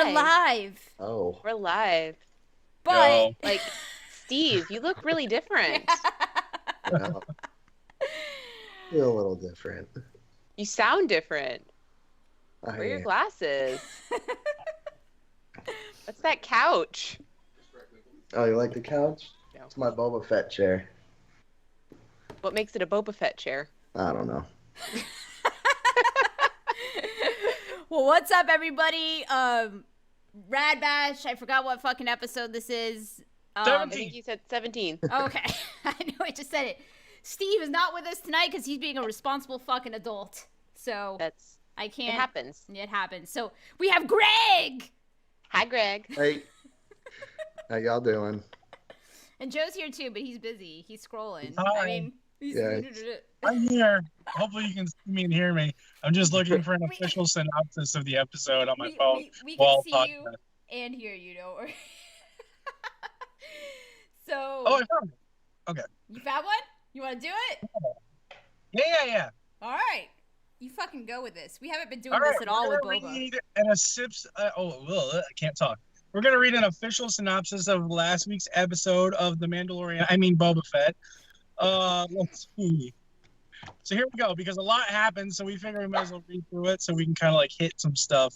We're live. Oh. We're live. But like, Steve, you look really different. Well, feel a little different. You sound different. I Where are your am. glasses? What's that couch? Oh, you like the couch? No. It's my Boba Fett chair. What makes it a Boba Fett chair? I don't know. well, what's up, everybody? Rad Batch. I forgot what fucking episode this is. 17. I think you said 17. Okay. I know I just said it. Steve is not with us tonight because he's being a responsible fucking adult. So I can't. It happens. It happens. So we have Greg. Hi, Greg. Hey. How y'all doing? And Joe's here too, but he's busy. He's scrolling. Hi. I mean, I'm here. Hopefully you can see me and hear me. I'm just looking for an official synopsis of the episode on my phone. We can see you and hear you, don't worry. So. Oh, I found it. Okay. You found one? You want to do it? Yeah. All right. You fucking go with this. We haven't been doing this at all with Boba. I can't talk. We're going to read an official synopsis of last week's episode of The Mandalorian. I mean, Boba Fett. Let's see. So here we go, because a lot happened, so we figure we might as well read through it so we can kind of like hit some stuff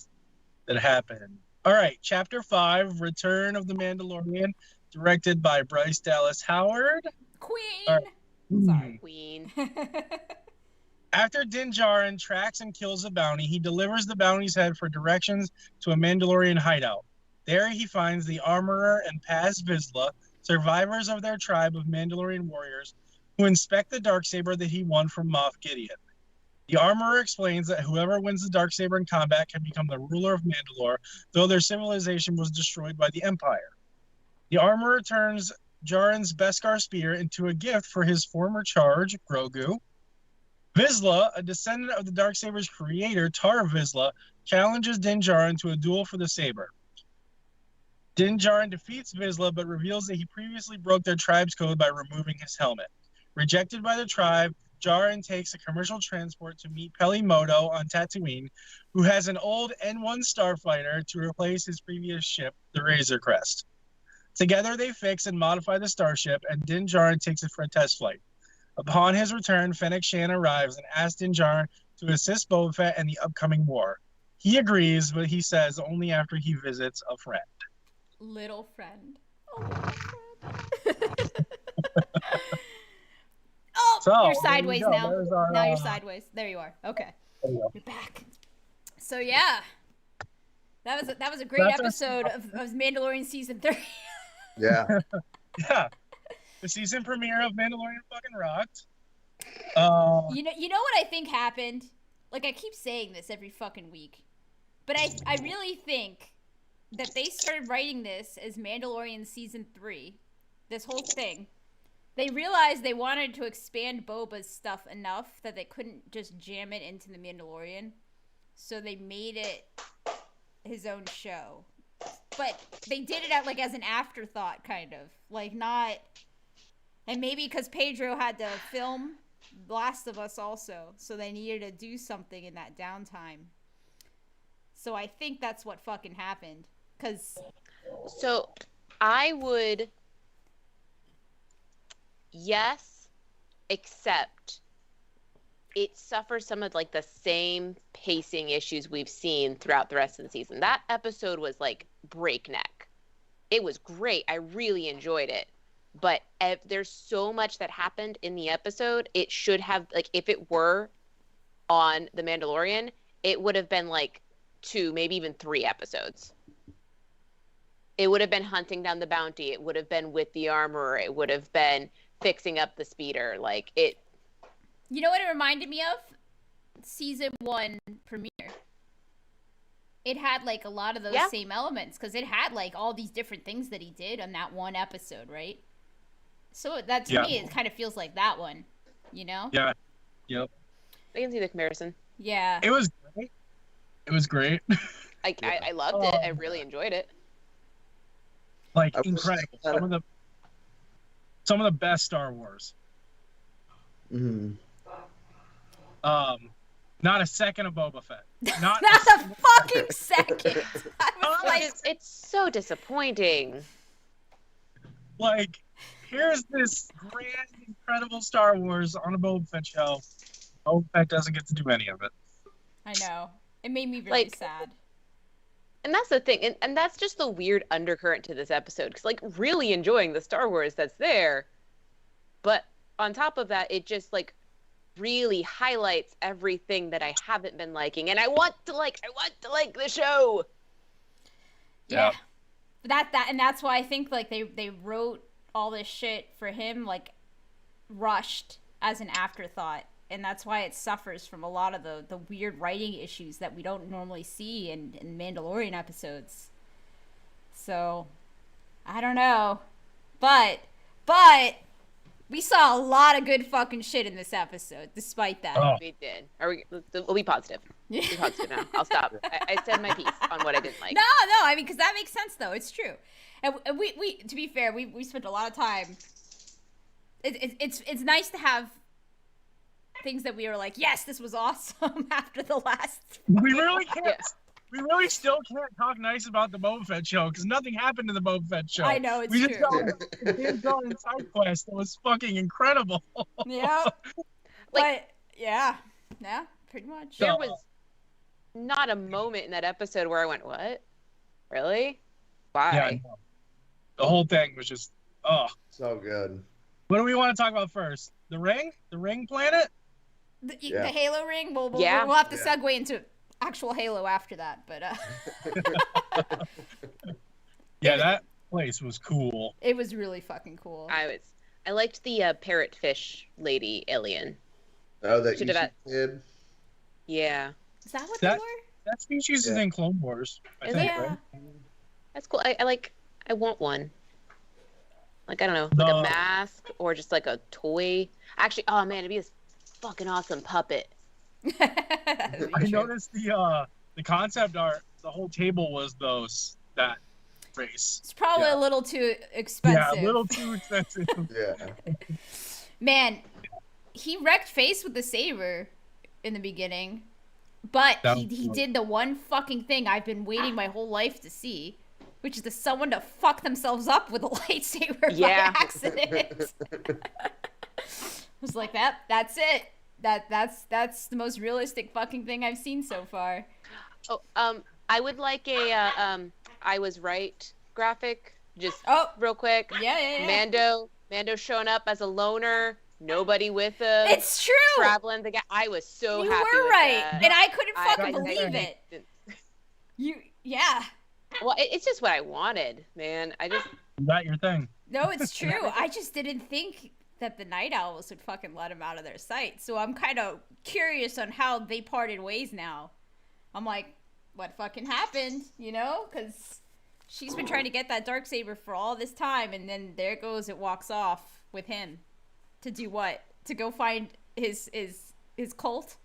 that happened. All right, Chapter 5, Return of the Mandalorian, directed by Bryce Dallas Howard. Queen! Right. Sorry. Queen. After Din Djarin tracks and kills a bounty, he delivers the bounty's head for directions to a Mandalorian hideout. There he finds the Armorer and Paz Vizsla, survivors of their tribe of Mandalorian warriors, who inspect the Darksaber that he won from Moff Gideon. The Armorer explains that whoever wins the Darksaber in combat can become the ruler of Mandalore, though their civilization was destroyed by the Empire. The Armorer turns Djarin's Beskar spear into a gift for his former charge, Grogu. Vizsla, a descendant of the Darksaber's creator, Tar Vizsla, challenges Din Djarin to a duel for the saber. Din Djarin defeats Vizsla, but reveals that he previously broke their tribe's code by removing his helmet. Rejected by the tribe, Djarin takes a commercial transport to meet Peli Motto on Tatooine, who has an old N1 starfighter to replace his previous ship, the Razor Crest. Together they fix and modify the starship, and Din Djarin takes it for a test flight. Upon his return, Fennec Shan arrives and asks Din Djarin to assist Boba Fett in the upcoming war. He agrees, but he says only after he visits a friend. Little friend. Oh, little friend. You're sideways now. Now you're sideways. There you are. Okay. You're back. So yeah. That was a great episode of Mandalorian season 3. Yeah. Yeah. The season premiere of Mandalorian fucking rocked. You know what I think happened? Like, I keep saying this every fucking week. But I really think that they started writing this as Mandalorian season 3. This whole thing. They realized they wanted to expand Boba's stuff enough that they couldn't just jam it into the Mandalorian. So they made it his own show. But they did it as an afterthought, kind of. Like, not... And maybe because Pedro had to film Last of Us also. So they needed to do something in that downtime. So I think that's what fucking happened. So I would... Yes, except it suffers some of the same pacing issues we've seen throughout the rest of the season. That episode was breakneck. It was great. I really enjoyed it. But there's so much that happened in the episode. It should have, if it were on The Mandalorian, it would have been 2, maybe even 3 episodes. It would have been hunting down the bounty. It would have been with the Armorer. It would have been fixing up the speeder. You know what it reminded me of? Season 1 premiere. It had a lot of those same elements because it had all these different things that he did on that one episode, right? So that to me, it kind of feels like that one, you know? Yeah. Yep. I can see the comparison. Yeah. It was great. It was great. I loved it. I really enjoyed it. Incredible. Some of the best Star Wars. Mm-hmm. Not a second of Boba Fett. Not a fucking second. I was like, It's so disappointing. like, here's this grand, incredible Star Wars on a Boba Fett show. Boba Fett doesn't get to do any of it. I know. It made me really Like, sad. And that's the thing, and that's just the weird undercurrent to this episode, because, like, really enjoying the Star Wars that's there, but on top of that, it just, like, really highlights everything that I haven't been liking, and I want to like the show. Yeah. And that's why I think, like, they wrote all this shit for him, like, rushed as an afterthought. And that's why it suffers from a lot of the weird writing issues that we don't normally see in Mandalorian episodes. So, I don't know. But, we saw a lot of good fucking shit in this episode, despite that. Oh. We did. We'll be positive. We'll be positive now. I'll stop. I said my piece on what I didn't like. No, I mean, because that makes sense, though. It's true. And we to be fair, we spent a lot of time. It's nice to have things that we were like, yes, this was awesome after the last. We really can't. Yeah. We really still can't talk nice about the Boba Fett show because nothing happened to the Boba Fett show. I know, it's we true. Just got a side quest that was fucking incredible. Yeah. But yeah, pretty much. There was not a moment in that episode where I went, "What? Really? Why?" Yeah, the whole thing was just, so good. What do we want to talk about first? The ring planet. The Halo ring. We'll have to segue into actual Halo after that, but that place was cool. It was really fucking cool. I liked the parrotfish lady alien. Oh, that you did? Yeah. Is that what they were? That species is in Clone Wars, I think, right? That's cool. I want one. Like, I don't know, like a mask or just like a toy. Actually, oh man, it'd be this fucking awesome puppet. I noticed the concept art. The whole table was that race. It's probably a little too expensive. Yeah, a little too expensive. Yeah. Man, he wrecked face with the saber in the beginning, but he did the one fucking thing I've been waiting my whole life to see, which is to someone to fuck themselves up with a lightsaber by accident. I was like, that's it. That's the most realistic fucking thing I've seen so far. Oh, I would like a I was right graphic, just real quick. Yeah. Mando showing up as a loner, nobody with him. It's true. Traveling the guy. I was so happy. You were right, that. and I couldn't fucking believe it. Well, it's just what I wanted, man. You got your thing. No, it's true. I just didn't think that the Night Owls would fucking let him out of their sight. So I'm kind of curious on how they parted ways now. I'm like, what fucking happened, you know? Because she's been trying to get that Darksaber for all this time, and then there it goes, it walks off with him. To do what? To go find his cult?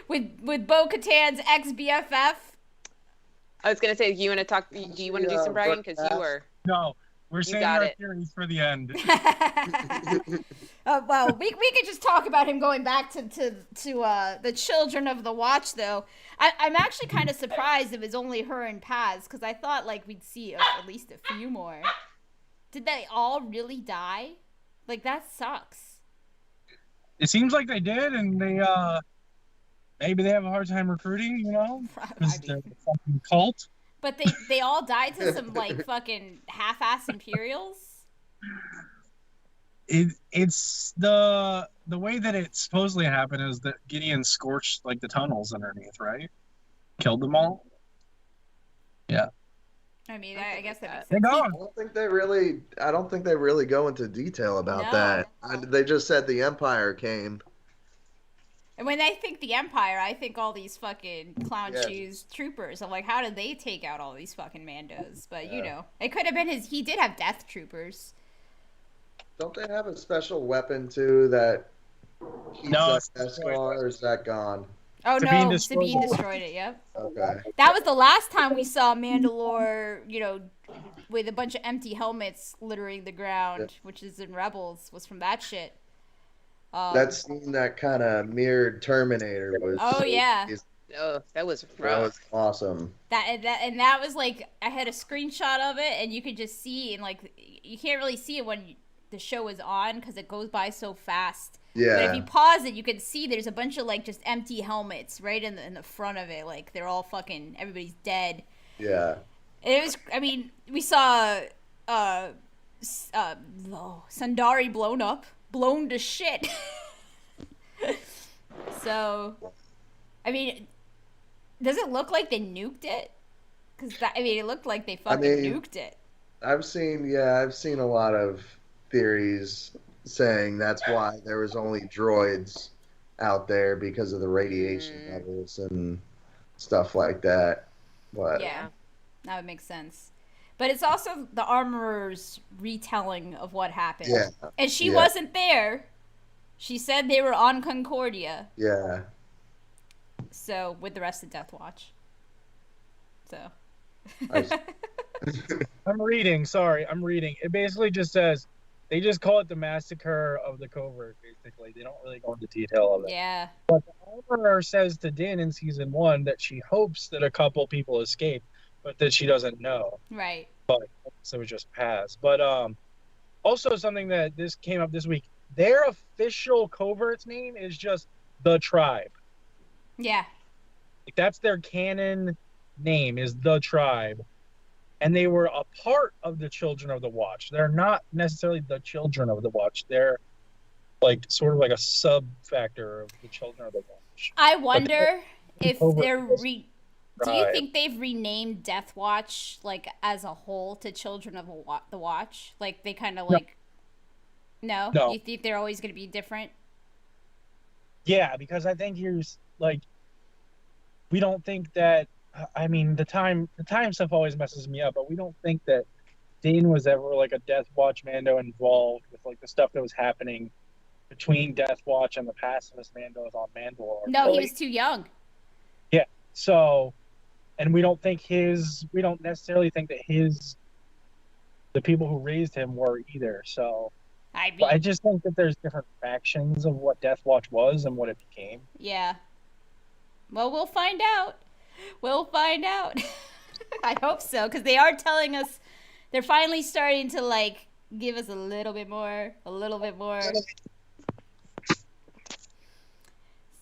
with Bo-Katan's ex-BFF? I was gonna say, do you want to do some bragging? Because you were. No, we're saving our theories for the end. Well, we could just talk about him going back to the Children of the Watch, though. I'm actually kind of surprised it was only her and Paz, because I thought like we'd see at least a few more. Did they all really die? Like, that sucks. It seems like they did, and they maybe they have a hard time recruiting, you know, because they're a fucking cult. But they all died to some like fucking half-ass Imperials. It's the way that it supposedly happened is that Gideon scorched like the tunnels underneath, right? Killed them all. Yeah. I mean, I guess that makes sense. I don't think they really go into detail about that. They just said the Empire came. And when I think the Empire, I think all these fucking clown shoes troopers. I'm like, how did they take out all these fucking Mandos? But you know, it could have been he did have death troopers. Don't they have a special weapon too that keeps us Beskar, or is that gone? Oh no, Sabine destroyed it, yep. Okay. That was the last time we saw Mandalore, you know, with a bunch of empty helmets littering the ground, which is in Rebels, was from that shit. That scene that kind of mirrored Terminator was. Oh yeah. Oh, that was rough. That was awesome. That was like, I had a screenshot of it, and you could just see, and like you can't really see it when the show is on because it goes by so fast. Yeah. But if you pause it, you can see there's a bunch of like just empty helmets right in the front of it. Like they're all fucking, everybody's dead. Yeah. And it was, I mean, we saw Sundari blown to shit. So, I mean, does it look like they nuked it? Because it looked like they fucking nuked it. I've seen a lot of theories saying that's why there was only droids out there because of the radiation levels and stuff like that. But yeah, that would make sense. But it's also the Armorer's retelling of what happened. Yeah. And she wasn't there. She said they were on Concordia. Yeah. So, with the rest of Death Watch. So. I'm reading. It basically just says, they just call it the Massacre of the Covert, basically. They don't really go into detail of it. Yeah. But the Armorer says to Din in season 1 that she hopes that a couple people escape, but that she doesn't know. Right. But so it just passed. But also something that this came up this week, their official Covert's name is just the Tribe. Yeah. Like, that's their canon name, is the Tribe. And they were a part of the Children of the Watch. They're not necessarily the Children of the Watch. They're like sort of like a sub-factor of the Children of the Watch. I wonder if they're do you Right. think they've renamed Death Watch like as a whole to Children of the Watch? Like they kind of like No? You think they're always going to be different? Yeah, because I think here's like, we don't think that, I mean, the time stuff always messes me up, but we don't think that Din was ever like a Death Watch Mando involved with like the stuff that was happening between Death Watch and the pacifist Mandos on Mandalore. No, he was too young. Yeah. So, and we don't necessarily think that the people who raised him were either. So, I just think that there's different factions of what Death Watch was and what it became. Yeah. Well, we'll find out. I hope so, because they are telling us, they're finally starting to like give us a little bit more.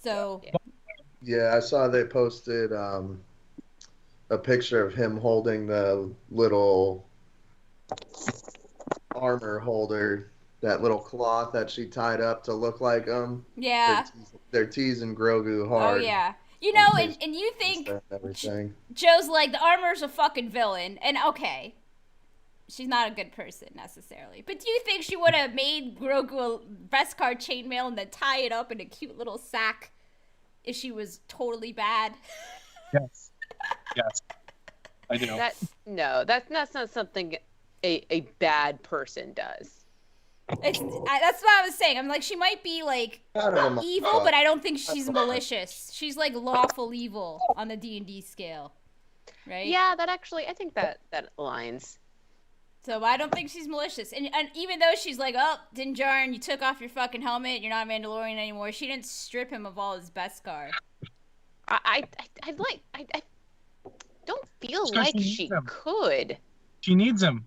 So. Yeah, I saw they posted a picture of him holding the little armor holder, that little cloth that she tied up to look like him. Yeah. They're teasing Grogu hard. Oh, yeah. You know, and you think Joe's like, the Armor's a fucking villain, and okay, she's not a good person necessarily, but do you think she would have made Grogu a Beskar chainmail and then tie it up in a cute little sack if she was totally bad? Yes. I do. That's not something a bad person does. That's what I was saying. I'm like, she might be like evil, but I don't think she's malicious. She's like lawful evil on the D&D scale, right? Yeah, I think that aligns. So I don't think she's malicious, and even though she's like, oh, Din Djarin, you took off your fucking helmet, you're not a Mandalorian anymore. She didn't strip him of all his Beskar. I don't feel like she could. She needs him.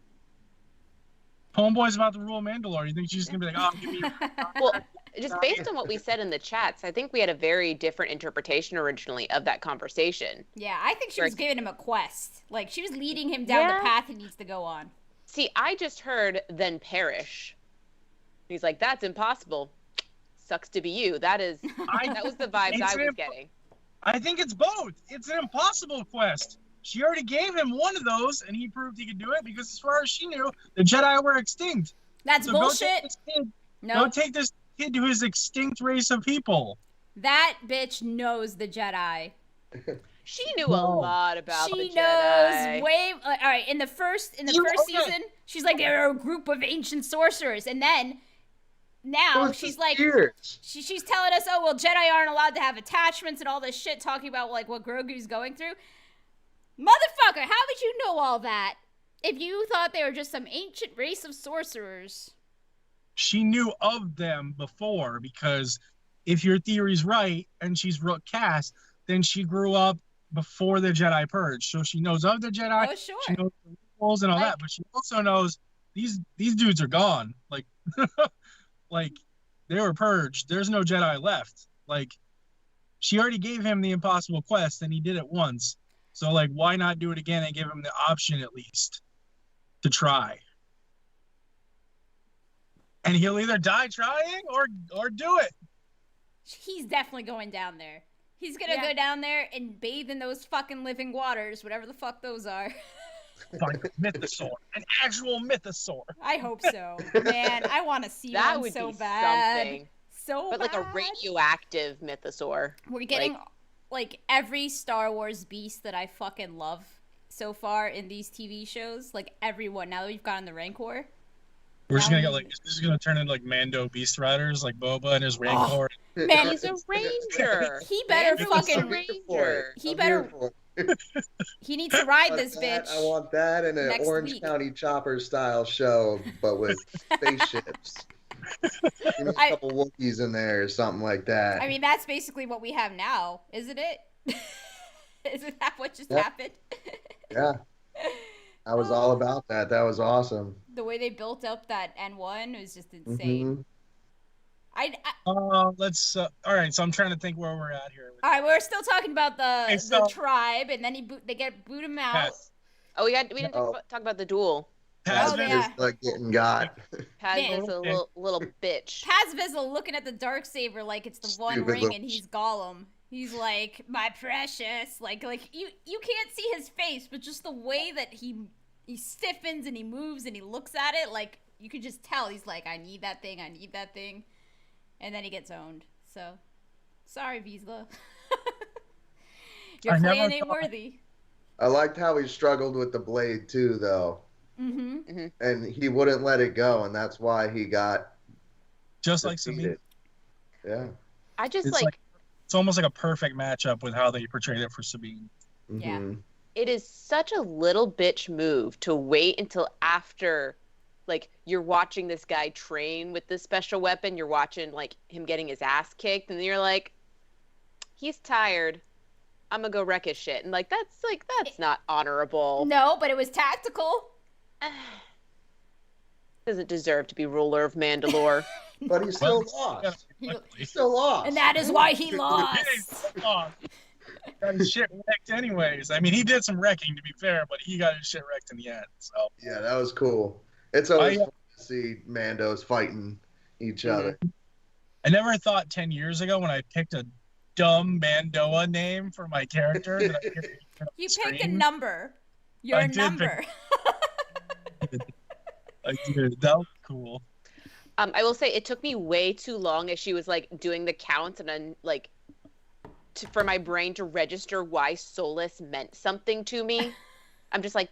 Homeboy's about to rule Mandalore. You think she's gonna be like, oh, give me your... Well, just based on what we said in the chats, I think we had a very different interpretation originally of that conversation. Yeah, I think she was giving him a quest. Like, she was leading him down the path he needs to go on. See, I just heard, then perish. He's like, that's impossible. Sucks to be you. That was the vibes I was getting. I think it's both. It's an impossible quest. She already gave him one of those, and he proved he could do it, because as far as she knew, the Jedi were extinct. That's bullshit. Go take this kid to his extinct race of people. That bitch knows the Jedi. She knew a lot about the Jedi. She knows way... all right, in the first season, she's like, they're a group of ancient sorcerers, and then... Now she's like, she's telling us, oh, well, Jedi aren't allowed to have attachments and all this shit, talking about like what Grogu's going through. Motherfucker, how would you know all that if you thought they were just some ancient race of sorcerers? she knew of them before, because if your theory's right and she's Rook Cass, then she grew up before the Jedi Purge. So she knows of the Jedi. Oh, sure. She knows the rules and all that, but she also knows these dudes are gone. Like, like they were purged. There's no Jedi left. Like, she already gave him the impossible quest and he did it once. So, like, why not do it again and give him the option at least to try? And he'll either die trying or do it. He's definitely going down there. He's gonna go down there and bathe in those fucking living waters, whatever the fuck those are. Find a mythosaur, an actual mythosaur. I hope so. Man, I want to see That one would so be bad. something. So But bad. like a radioactive mythosaur. We're getting like every Star Wars beast that I fucking love so far in these TV shows. Like everyone. Now that we've gotten the Rancor. We're just gonna get like, this is gonna turn into like Mando Beast Riders, like Boba and his Rancor. Man, He's a ranger. he better Mando's fucking. a ranger. He better. He needs to ride this bitch. I want that in an next Orange week. County Chopper style show, but with spaceships. Give me a couple Wookiees in there or something like that. I mean, that's basically what we have now, isn't it? Isn't that what just happened? Yeah. I was all about that. That was awesome. The way they built up that N1 was just insane. Let's. All right, so I'm trying to think where we're at here. All right, we're still talking about the so- tribe, and then they boot him out. Paz. Oh, we didn't talk about the duel. Paz Oh, Vizsla. yeah. Just like getting got. Paz Man. is a little bitch. Paz Vizsla looking at the Darksaber like it's the One Stupid Ring, little- and he's Gollum. He's like, my precious. Like you can't see his face, but just the way that he stiffens and he moves and he looks at it, like you could just tell he's like, I need that thing, and then he gets owned. So, sorry, Vizsla. Your plan ain't worthy. I liked how he struggled with the blade too, though. Mm-hmm. And he wouldn't let it go, and that's why he got Just like defeated. Sabine. Yeah. I just It's it's almost like a perfect matchup with how they portrayed it for Sabine. Yeah. Mhm. it is such a little bitch move to wait until after, like, you're watching this guy train with this special weapon, you're watching like him getting his ass kicked, and then you're like, he's tired, I'm gonna go wreck his shit. And that's not honorable. No, but it was tactical. Doesn't deserve to be ruler of Mandalore. But he still lost. He- He still lost. And that is why he lost. Got his shit wrecked anyways. I mean, he did some wrecking, to be fair, but he got his shit wrecked in the end. So Yeah, that was cool. It's always fun to see Mandos fighting each other. I never thought 10 years ago when I picked a dumb Mandoa name for my character that I could You picked a number. Your I did number. I did. That was cool. I will say it took me way too long as she was like doing the counts and then like for my brain to register why Solus meant something to me. I'm just like,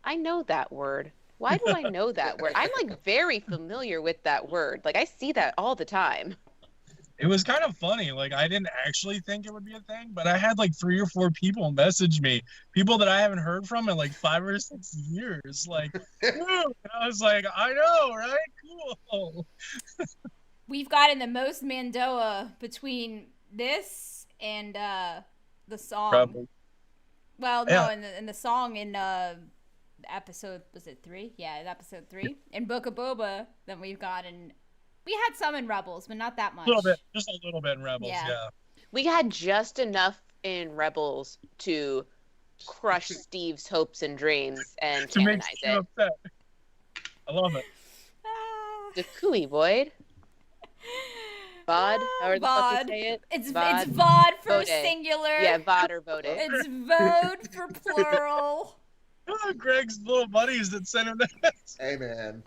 I know that word. Why do I know that word? I'm like very familiar with that word. Like I see that all the time. It was kind of funny. Like, I didn't actually think it would be a thing, but I had like 3 or 4 people message me, people that I haven't heard from in like 5 or 6 years. Like, and I was like, I know, right? Cool. We've gotten the most Mandoa between this and the song. Probably. Well, no, Yeah. in the song in episode, was it 3? Yeah, in episode 3. In Book of Boba, then we've gotten. We had some in Rebels, but not that much. A little bit, just a little bit in Rebels, Yeah. yeah. We had just enough in Rebels to crush Steve's hopes and dreams and To make canonize you it. upset. I love it. Ah. The Cooey Void. Vod, however the fuck Vod. you say it. It's Vod. Vod for Vode. singular. Yeah, Vod or Vode. It's Vode for plural. Greg's little buddies that sent him that. Hey, man.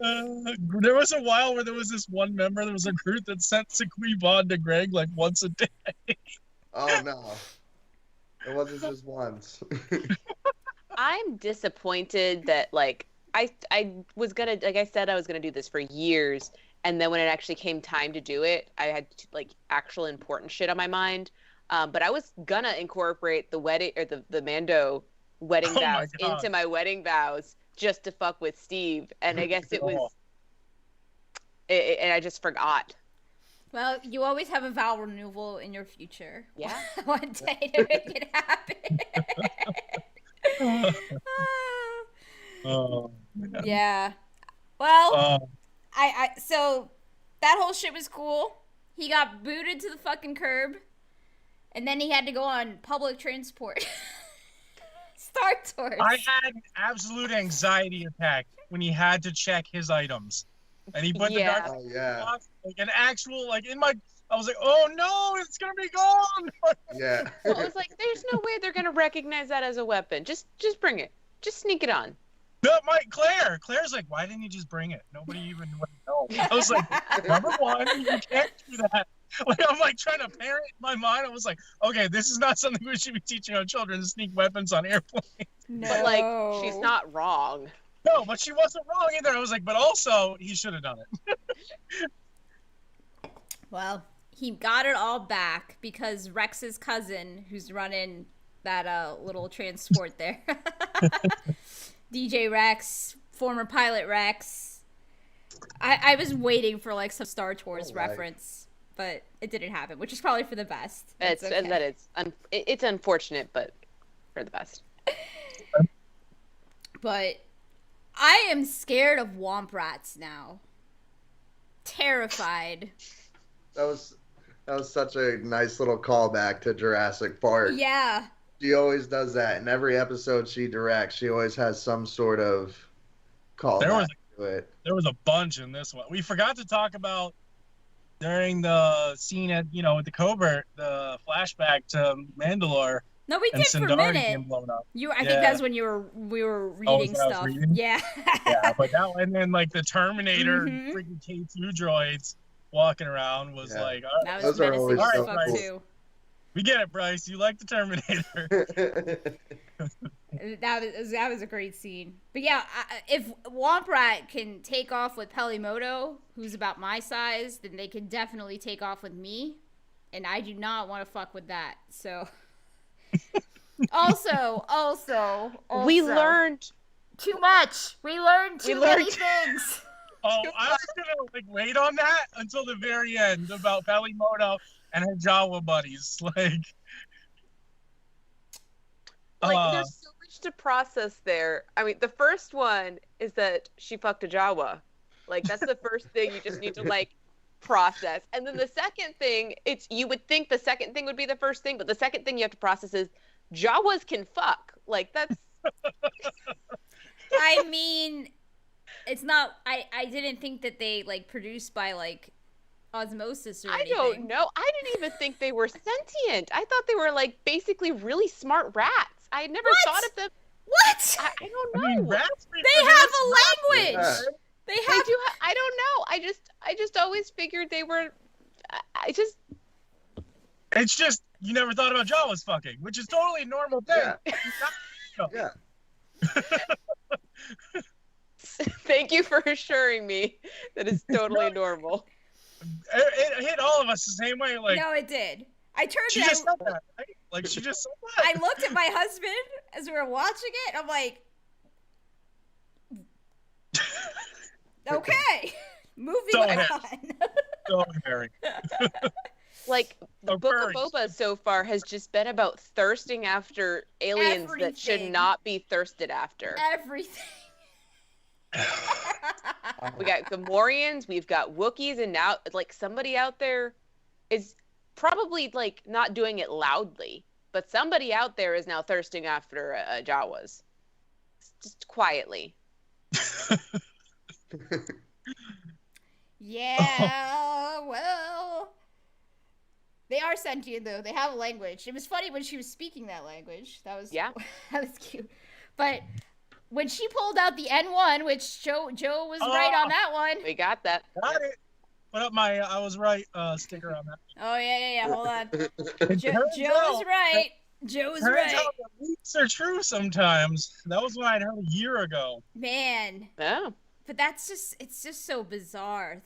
There was a while where there was this one member, there was a group that sent Sequi Vaughn to Greg like once a day. Oh, no. It wasn't just once. I'm disappointed that like I was gonna, like I said, I was gonna do this for years, and then when it actually came time to do it, I had like actual important shit on my mind. But I was gonna incorporate the wedding or the Mando wedding Oh my vows God. into my wedding vows just to fuck with Steve, and I guess it was, and I just forgot. Well, you always have a vow renewal in your future. Yeah. One day to make it happen. Oh, man. Yeah. Well, Oh, so that whole shit was cool. He got booted to the fucking curb, and then he had to go on public transport. Star Tours. I had an absolute anxiety attack when he had to check his items, and he put the Yeah. dark Oh yeah, like an actual like in my. I was like, oh no, it's gonna be gone. yeah. Well, it was like, there's no way they're gonna recognize that as a weapon. Just bring it. Just sneak it on. No, Claire's like, why didn't you just bring it? Nobody even would know. I was like, number one, you can't do that. Like, I'm like trying to parent in my mind. I was like, okay, this is not something we should be teaching our children, to sneak weapons on airplanes. No. But like, she's not wrong. No, but she wasn't wrong either. I was like, but also he should have done it. Well, he got it all back because Rex's cousin, who's running that little transport there, DJ Rex, former pilot Rex. I was waiting for like some Star Tours reference, but it didn't happen, which is probably for the best. It's okay. that it's unfortunate, but for the best. But I am scared of womp rats now. Terrified. That was such a nice little callback to Jurassic Park. Yeah. She always does that. In every episode she directs, she always has some sort of callback to it. There was a bunch in this one. We forgot to talk about during the scene at with the Covert, the flashback to Mandalore. No, we And did for a Sindari minute. getting blown up. I think that's when we were reading was when I was stuff. reading? Yeah. Yeah, but that and then like the Terminator Mhm. freaking K2 droids walking around was like, all right, That was Those are menacing always as so fuck cool. too. we get it, Bryce. You like the Terminator. That was a great scene. But yeah, if Womp Rat can take off with Pelimoto, who's about my size, then they can definitely take off with me. And I do not want to fuck with that. So also We learned too much. We learned too many things. Oh, I was gonna like wait on that until the very end about Pelimoto and her Jawa buddies. there's so much to process there. I mean, the first one is that she fucked a Jawa. Like, that's the first thing you just need to like process. And then the second thing, you would think the second thing would be the first thing, but the second thing you have to process is Jawas can fuck. Like, that's I mean, it's not. I didn't think that they like produced by like osmosis or anything. I don't know. I didn't even think they were sentient. I thought they were like basically really smart rats. I had never thought of them. What? I don't know. I mean, rats They have a language. Yeah. They They have. do. I don't know. I just always figured they were. I just. It's just you never thought about Jawas fucking, which is totally a normal thing. Yeah. Thank you for assuring me that it's totally normal. It hit all of us the same way. Like No, it did. I turned. she and just said that. Right? Like she just said that. I looked at my husband as we were watching it. I'm like, okay, moving Don't on. So Harry. Like the Of Book course. of Boba so far has just been about thirsting after aliens that should Everything. not be thirsted after. Everything. We got Gamorreans, we've got Wookiees, and now like somebody out there is probably like not doing it loudly, but somebody out there is now thirsting after Jawas, just quietly. Yeah, well, they are sentient though. They have a language. It was funny when she was speaking that language. That was Yeah. that was cute. But when she pulled out the N1, which Joe was right on that one. We got that. Got it. Put up my I was right sticker on that. Oh yeah. Hold on. It Joe turns was out- right. Joe was Turns right. out the leaks are true sometimes. That was what I'd heard a year ago. Man. Oh. But it's just so bizarre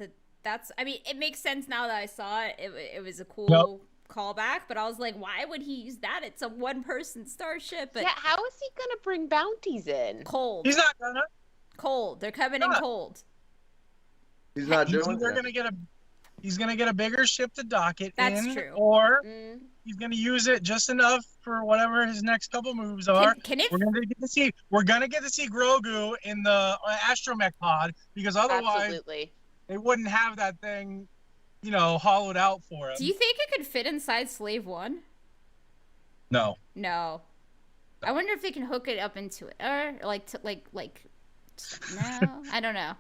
I mean, it makes sense now that I saw it. It was a cool callback, but I was like, why would he use that? It's a one-person starship. But Yeah, how is he gonna bring bounties in? cold. He's not gonna. Cold. They're coming in cold. He's not doing They're that. gonna get he's gonna get a bigger ship to dock it That's in, true. or he's gonna use it just enough for whatever his next couple moves are. Can it? We're gonna get to see Grogu in the astromech pod, because otherwise they wouldn't have that thing, hollowed out for him. Do you think it could fit inside Slave One? No. No. I wonder if they can hook it up into it, or like. No, I don't know.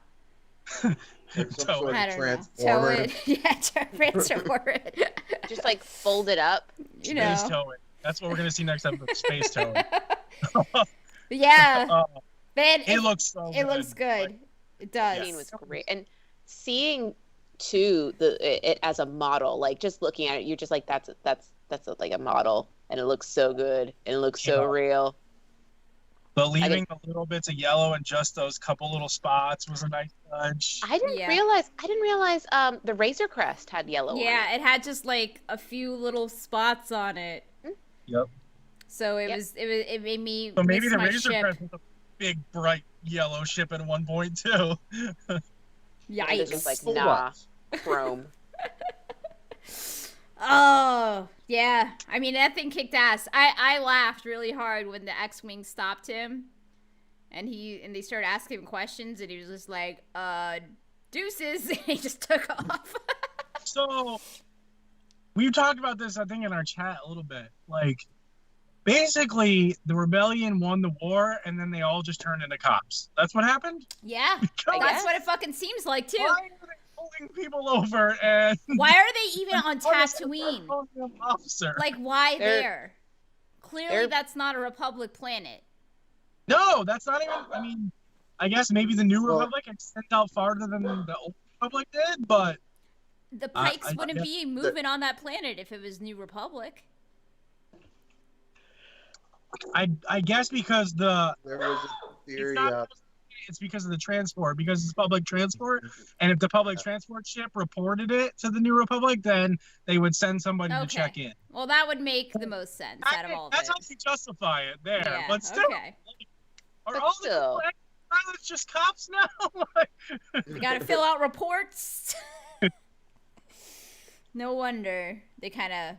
Like some sort I of don't transformer. know. Tow it. Yeah, transform it. Just like fold it up. Space towing. That's what we're gonna see next episode. Space towing. Yeah. Man, it looks so good. It looks good. Like, it does. The scene was great, and seeing too it as a model, like just looking at it, you're just like that's like a model, and it looks so good, and it looks so real. But leaving the little bits of yellow and just those couple little spots was a nice touch. I didn't realize the Razor Crest had yellow on it. Yeah, it had just like a few little spots on it. Yep. So it made me So maybe miss the my Razor ship. Crest was a big bright yellow ship at one point too. Yikes. It was just like, nah, chrome. Oh, yeah. I mean, that thing kicked ass. I laughed really hard when the X-Wing stopped him. And they started asking him questions, and he was just like, deuces, and he just took off. So, we've talked about this, I think, in our chat a little bit. Like, basically, the rebellion won the war, and then they all just turned into cops. That's what happened? Yeah, that's what it fucking seems like, too. Why are they pulling people over, and... Why are they even on Tatooine? Officer? Like, why there? Clearly, that's not a Republic planet. No, that's not even... I mean, I guess maybe the New Republic extends out farther than the Old Republic did, but... The Pikes wouldn't be moving on that planet if it was New Republic. I guess because there was a theory it's because of the transport, because it's public transport, and if the public transport ship reported it to the New Republic, then they would send somebody to check in. Well, that would make the most sense out of all of it. That's how you justify it there, yeah, but still, are all the pilots just cops now? You gotta fill out reports. No wonder they kind of,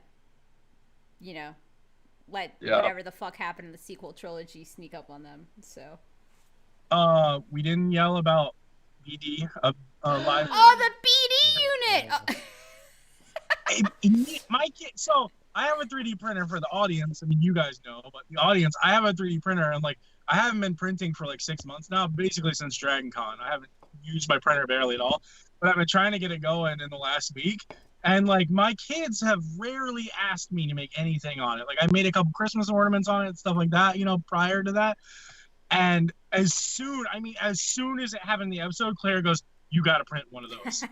let whatever the fuck happened in the sequel trilogy sneak up on them. So. We didn't yell about BD live. Oh, the BD unit. My kid. So I have a 3D printer for the audience. I mean, you guys know, but the audience, I have a 3D printer, and like I haven't been printing for like 6 months now, basically since Dragon Con. I haven't used my printer barely at all, but I've been trying to get it going in the last week. And like my kids have rarely asked me to make anything on it. Like I made a couple Christmas ornaments on it, stuff like that, prior to that. And as soon as it happened in the episode, Claire goes, "You got to print one of those."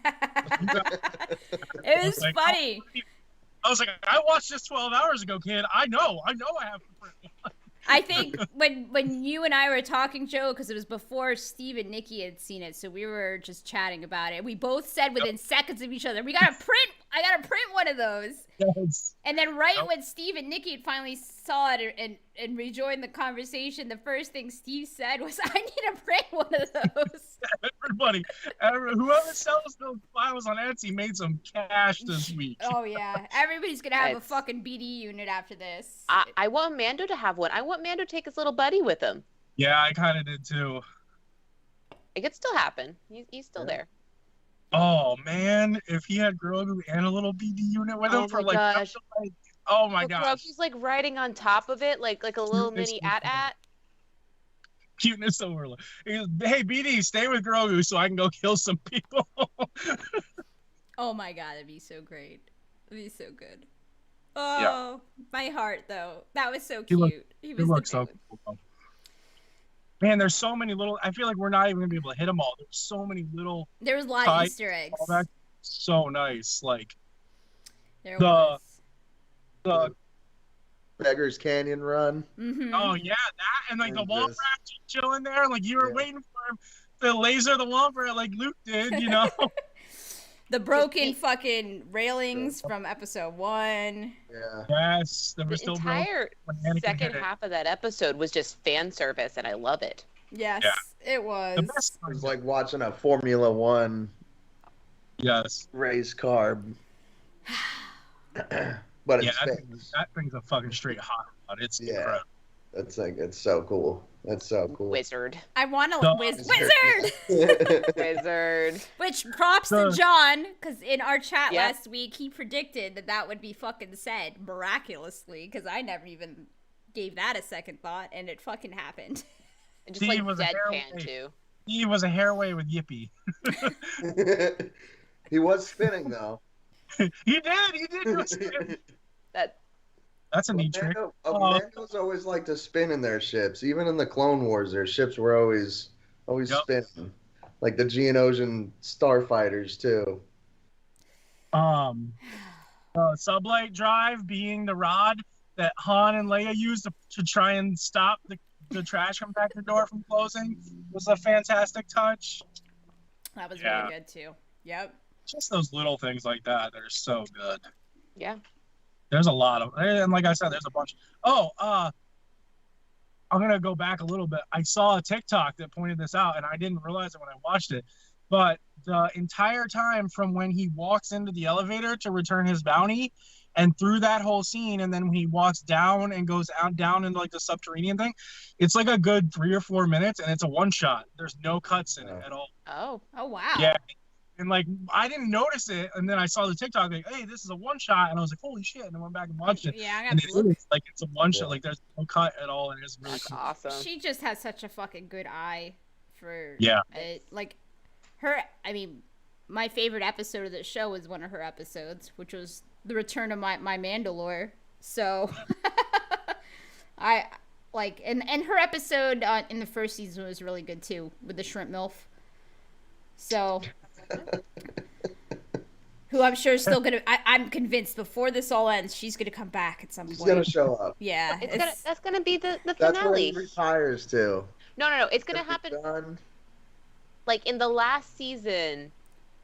It was funny. I was like, "I watched this 12 hours ago, kid. I know I have to print one." I think when you and I were talking, Joe, because it was before Steve and Nikki had seen it, so we were just chatting about it. We both said within seconds of each other, I gotta print one of those. Yes. And then when Steve and Nikki had finally saw it and rejoined the conversation, the first thing Steve said was, "I need to print one of those." Everybody, whoever sells those files on Etsy made some cash this week. Oh yeah, everybody's gonna have a fucking BD unit after this. I want Mando to have one. I want Mando to take his little buddy with him. Yeah, I kind of did too. It could still happen. He's still there. Oh man, if he had Grogu and a little BD unit with him for gosh. Oh my gosh. Grogu's like riding on top of it, like a little mini AT-AT. Cuteness overload. Hey BD, stay with Grogu so I can go kill some people. Oh my god, that'd be so great. It'd be so good. Oh, my heart though. That was so cute. He was so cool. Man, there's so many little. I feel like we're not even gonna be able to hit them all. There's so many little. There was a lot of Easter eggs. So nice, like the Beggar's Canyon Run. Mm-hmm. Oh yeah, that and like the Womp Rat just chilling there, like you were waiting for him to laser the Womp Rat like Luke did, The broken fucking railings from episode 1. Yeah. Yes, the entire second half of that episode was just fan service, and I love it. Yes, Yeah. it The was. best It was like watching a Formula One yes. race car. But it spins. That thing's a fucking straight hot rod. It's Yeah. incredible. That's like, it's so cool. That's so cool. Wizard. I want The- a wizard. Wizard. Which props to John, because in our chat Yep. last week, he predicted that would be fucking said miraculously, because I never even gave that a second thought, and it fucking happened. And just Steve like was a deadpan hairway. too. He was a hairway with Yippee. He was spinning though. He did do a spin. That's a neat trick. Mandos always like to spin in their ships. Even in the Clone Wars, their ships were always Yep. spinning. Like the Geonosian starfighters too. Sublight drive being the rod that Han and Leia used to try and stop the trash compactor door from closing was a fantastic touch. That was really good, too. Yep. Just those little things like that are so good. Yeah. There's a lot of, and like I said, there's a bunch. I'm gonna go back a little bit. I saw a TikTok that pointed this out, and I didn't realize it when I watched it. But the entire time from when he walks into the elevator to return his bounty, and through that whole scene, and then when he walks down and goes down into like the subterranean thing, it's like a good 3 or 4 minutes, and it's a one shot. There's no cuts in it at all. Oh, wow. Yeah. And like I didn't notice it, and then I saw the TikTok like, "Hey, this is a one shot," and I was like, "Holy shit!" And I went back and watched it. Yeah, I and got to look. it's a one shot, like there's no cut at all, and it's really That's cool. awesome. She just has such a fucking good eye for it. Like her, I mean, my favorite episode of the show was one of her episodes, which was the return of my Mandalore. So I like, and her episode in the first season was really good too, with the shrimp milf. So who I'm sure is still gonna. I'm convinced before this all ends, she's gonna come back at some point. She's gonna show up. Yeah, That's gonna be the That's where finale. he retires to. No. It's gonna happen like in the last season,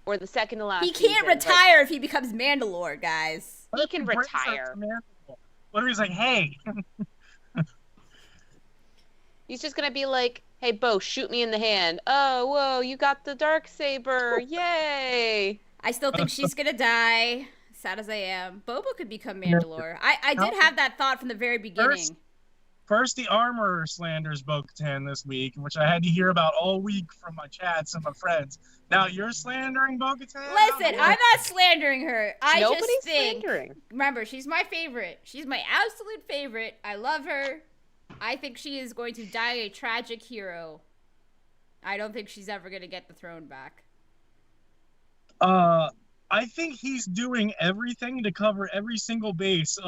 or the second to last. He can't retire if he becomes Mandalore, guys. He can retire. What if he's like, "Hey"? He's just gonna be like, "Hey, Bo, shoot me in the hand." Oh, whoa, you got the darksaber! Yay! I still think she's gonna die. Sad as I am, Boba could become Mandalore. I did have that thought from the very beginning. First, the armorer slanders Bo-Katan this week, which I had to hear about all week from my chats and my friends. Now you're slandering Bo-Katan? Listen, I'm not slandering her. Nobody's just think. slandering. Remember, she's my favorite. She's my absolute favorite. I love her. I think she is going to die a tragic hero. I don't think she's ever going to get the throne back. I think he's doing everything to cover every single base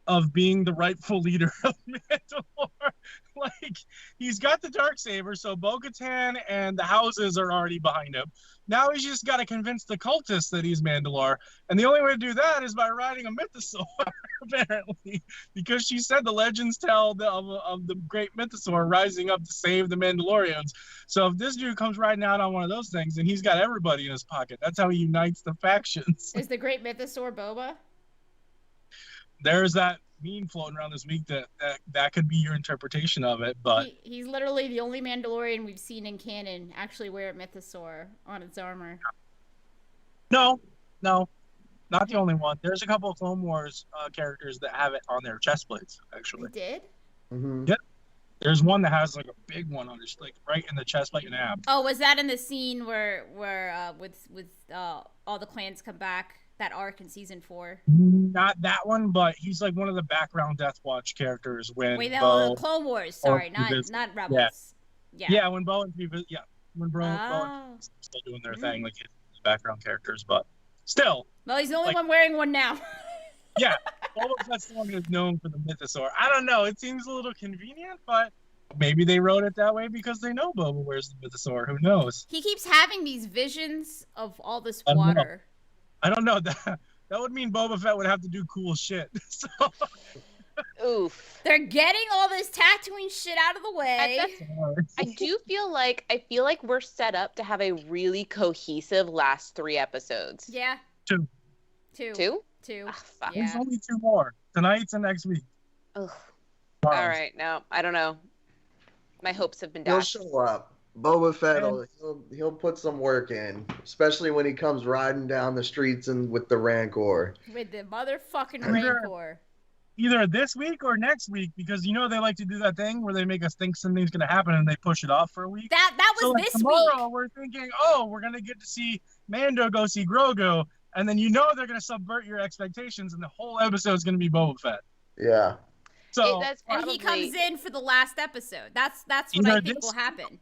of being the rightful leader of Mandalore. Like, he's got the darksaber, so Bo-Katan and the houses are already behind him. Now he's just got to convince the cultists that he's Mandalore, and the only way to do that is by riding a mythosaur, apparently, because she said the legends tell of the great mythosaur rising up to save the Mandalorians. So if this dude comes riding out on one of those things, then he's got everybody in his pocket. That's how he unites the factions. Is the great mythosaur Boba? There's that meme floating around this week that could be your interpretation of it, but he's literally the only Mandalorian we've seen in canon actually wear a mythosaur on its armor. No, not the only one. There's a couple of Clone Wars characters that have it on their chest plates, actually. They did? Mm-hmm. Yep. There's one that has like a big one on his, like right in the chest plate and ab. Oh, was that in the scene where with all the clans come back? That arc in season 4. Not that one, but he's like one of the background Death Watch characters when Clone Wars. Sorry, not Rebels. Yeah, when Bo and when Bo and still doing their thing, like his background characters, but still. Well, he's the only one wearing one now. Yeah, Boba Fett's the one who's known for the mythosaur. I don't know. It seems a little convenient, but maybe they wrote it that way because they know Boba wears the mythosaur. Who knows? He keeps having these visions of all this water. I don't know. That would mean Boba Fett would have to do cool shit. So. Oof. They're getting all this Tatooine shit out of the way. I feel like we're set up to have a really cohesive last 3 episodes. Yeah. 2. 2. Ah, fuck. Yeah. There's only 2 more. Tonight's and next week. Ugh. All right. No, I don't know. My hopes have been He'll dashed. show up. Boba Fett, he'll put some work in, especially when he comes riding down the streets and with the Rancor. With the motherfucking Rancor. Either this week or next week, because they like to do that thing where they make us think something's gonna happen and they push it off for a week. That was this tomorrow week. We're thinking, we're gonna get to see Mando go see Grogu, and then they're gonna subvert your expectations, and the whole episode is gonna be Boba Fett. Yeah. So and he comes in for the last episode. That's what I think will happen.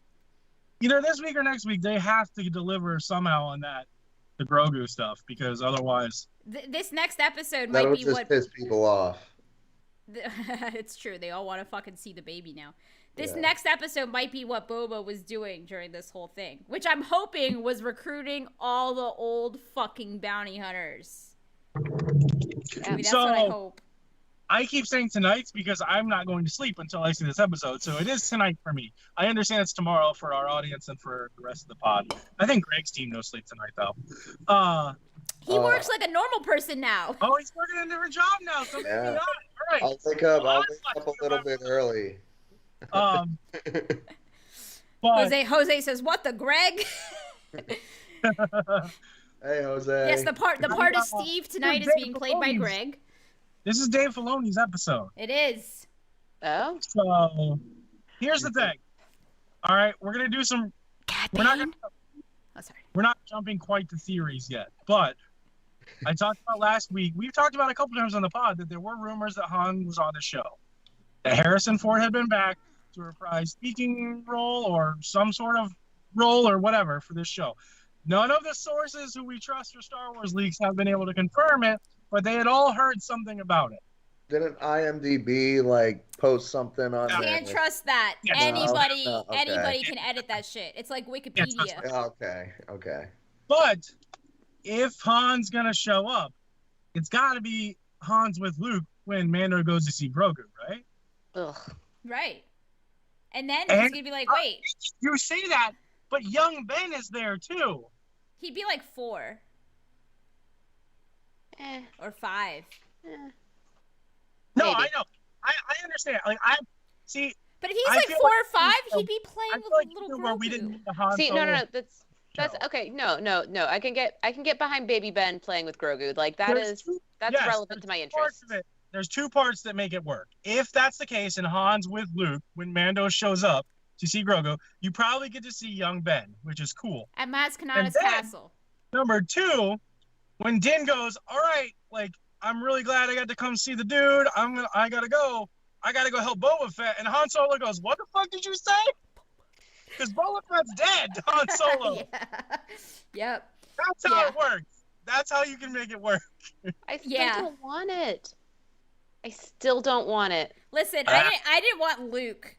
Either this week or next week, they have to deliver somehow on the Grogu stuff, because otherwise, this next episode that'll might be just what piss people off. It's true. They all want to fucking see the baby now. This next episode might be what Boba was doing during this whole thing, which I'm hoping was recruiting all the old fucking bounty hunters. I mean, that's what I hope. I keep saying tonight's because I'm not going to sleep until I see this episode, so it is tonight for me. I understand it's tomorrow for our audience and for the rest of the pod. I think Greg's team no sleep tonight, though. He works like a normal person now. Oh, he's working a different job now, so maybe not. All right. I'll wake up a little bit early. Jose says, "What the Greg?" Hey, Jose. Yes, the part of Steve tonight is being played by Greg. This is Dave Filoni's episode. It is. Oh. So, here's the thing. All right, we're gonna do some. We're not jumping quite to theories yet, but I talked about last week. We've talked about a couple times on the pod that there were rumors that Han was on the show, that Harrison Ford had been back to reprise speaking role or some sort of role or whatever for this show. None of the sources who we trust for Star Wars leaks have been able to confirm it, but they had all heard something about it. Didn't IMDb post something on there? Can't trust that. Yeah, Anybody can edit that shit. It's like Wikipedia. Okay. But if Han's gonna show up, it's got to be Han's with Luke when Mando goes to see Grogu, right? Ugh. Right. And then he's gonna be like, wait. You say that, but young Ben is there too. He'd be like 4. Or 5. No, Maybe. I know. I understand. I see. But if he's like 4 or 5, he'd be playing with like little where we didn't Grogu. need the Han See, Solo no. That's okay. No. I can get behind Baby Ben playing with Grogu. Like that's relevant to my interests. There's 2 parts that make it work. If that's the case, and Han's with Luke when Mando shows up to see Grogu, you probably get to see young Ben, which is cool. At Maz Kanata's castle. Number 2, when Din goes, all right, I'm really glad I got to come see the dude. I gotta go help Boba Fett. And Han Solo goes, what the fuck did you say? Because Boba Fett's dead, Han Solo. Yeah. Yep. That's how it works. That's how you can make it work. I still don't want it. I still don't want it. Listen, I didn't want Luke.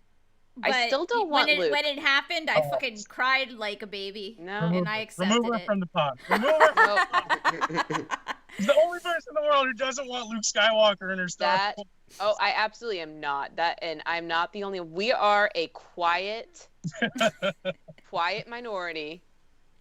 But I still don't want Luke. When it happened, I fucking cried like a baby. No. And I accepted Remove her it. from the pod. Remove her from the pod. He's the only person in the world who doesn't want Luke Skywalker in her stuff. I absolutely am not. And I'm not the only. We are a quiet minority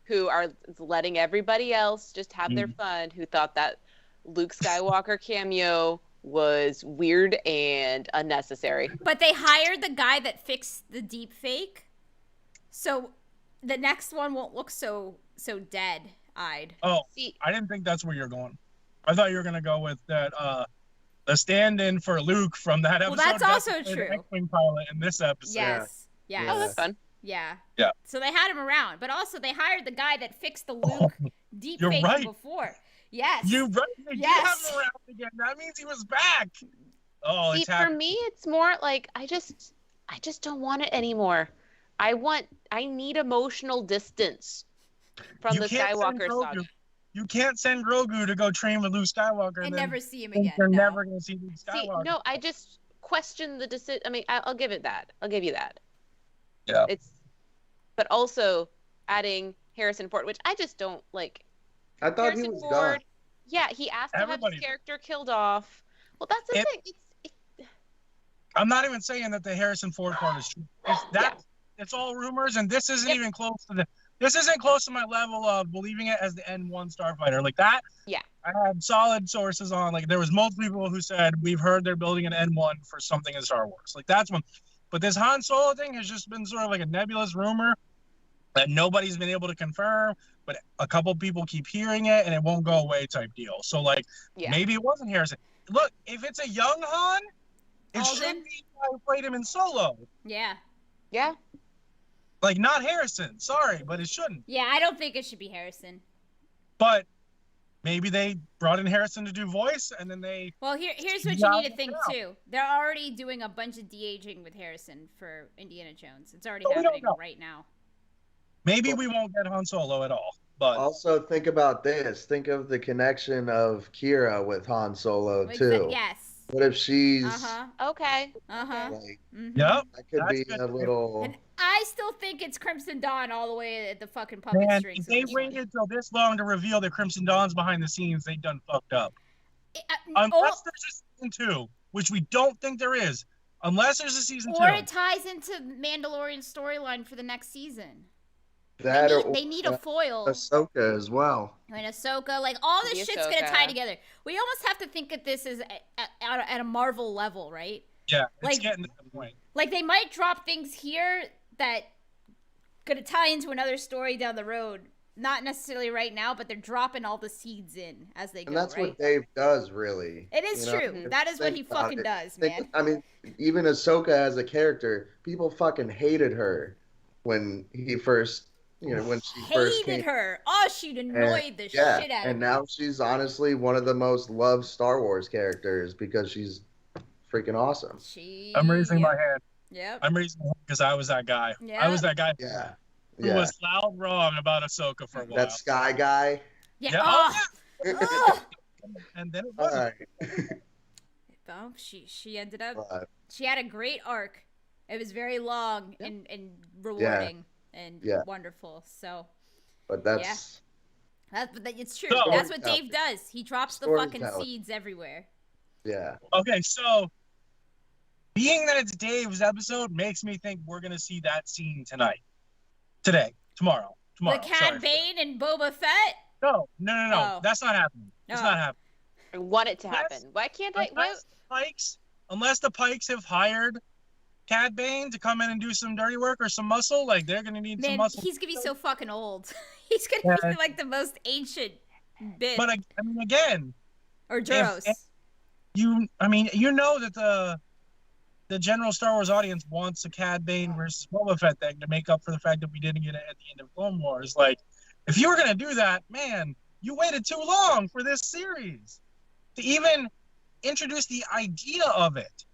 who are letting everybody else just have their fun, who thought that Luke Skywalker cameo was weird and unnecessary. But they hired the guy that fixed the deep fake, so the next one won't look so dead-eyed. Oh, I didn't think that's where you're going. I thought you were gonna go with that the stand-in for Luke from that episode. Well, that's also true. The X-Wing pilot in this episode. Yes. Oh, that's fun. Yeah. Yeah. So they had him around, but also they hired the guy that fixed the Luke deep fake before. Yes. You're right. They do have him around again. That means he was back. Oh, See, for me, it's more like I just don't want it anymore. I need emotional distance from the Skywalker saga. You can't send Grogu to go train with Luke Skywalker and never see him again. You're never going to see Luke Skywalker. No, I just question the decision. I mean, I'll give it that. I'll give you that. Yeah. But also adding Harrison Ford, which I just don't like. I thought Harrison he was Ford, gone. Yeah, he asked to have his character killed off. Well, that's the thing. I'm not even saying that the Harrison Ford part is true. It's all rumors, and this isn't even close to This isn't close to my level of believing it as the N1 starfighter like that. Yeah, I had solid sources on. There was multiple people who said we've heard they're building an N1 for something in Star Wars. That's one. But this Han Solo thing has just been sort of like a nebulous rumor that nobody's been able to confirm, but a couple people keep hearing it and it won't go away type deal. So like maybe it wasn't Harrison. Look, if it's a young Han, it should be who played him in Solo. Yeah. Yeah. Like not Harrison. Sorry, but it shouldn't. Yeah, I don't think it should be Harrison. But maybe they brought in Harrison to do voice, and then they... Well, here's what you need to think, too. They're already doing a bunch of de-aging with Harrison for Indiana Jones. It's already happening right now. Maybe we won't get Han Solo at all. But also, think about this. Think of the connection of Kira with Han Solo, too. Yes. What if she's... Okay. Like, Yep. That could be a little... And I still think it's Crimson Dawn all the way at the fucking puppet strings. If they waited till this long to reveal that Crimson Dawn's behind the scenes, they done fucked up. Unless there's a season 2, which we don't think there is. Unless there's a season 2. Or it ties into Mandalorian storyline for the next season. They need a foil. Ahsoka as well. I mean, Ahsoka, like all this shit's gonna tie together. We almost have to think of this as at a Marvel level, right? Yeah, it's getting to the point. Like they might drop things here that gonna tie into another story down the road. Not necessarily right now, but they're dropping all the seeds in as they go. And that's what Dave does, really. It is true. That is what he fucking does, man. I mean, even Ahsoka as a character, people fucking hated her when he first. You know, when she first came. Hated her. Oh, she'd annoyed the shit out of me. And now she's honestly one of the most loved Star Wars characters because she's freaking awesome. I'm raising my hand. Yep. I'm raising my hand because I was that guy. Yep. I was that guy who was loud wrong about Ahsoka for a while. That Sky guy? Yeah. Oh. And then it wasn't. Well, she ended up... She had a great arc. It was very long and rewarding. Yeah. And wonderful. So, but that's it's true. That's what Dave does. He drops the fucking seeds everywhere. Yeah. Okay, so being that it's Dave's episode makes me think we're gonna see that scene tomorrow. The Cad Bane and Boba Fett. No. Oh. That's not happening. It's not happening. I want it to happen. Why can't I? Unless the Pikes have hired Cad Bane to come in and do some dirty work or some muscle, like they're gonna need some muscle. He's gonna be so fucking old. He's gonna be like the most ancient bit. But I mean, again, or Duros. You know that the general Star Wars audience wants a Cad Bane versus Boba Fett thing to make up for the fact that we didn't get it at the end of Clone Wars. Like, if you were gonna do that, man, you waited too long for this series to even introduce the idea of it.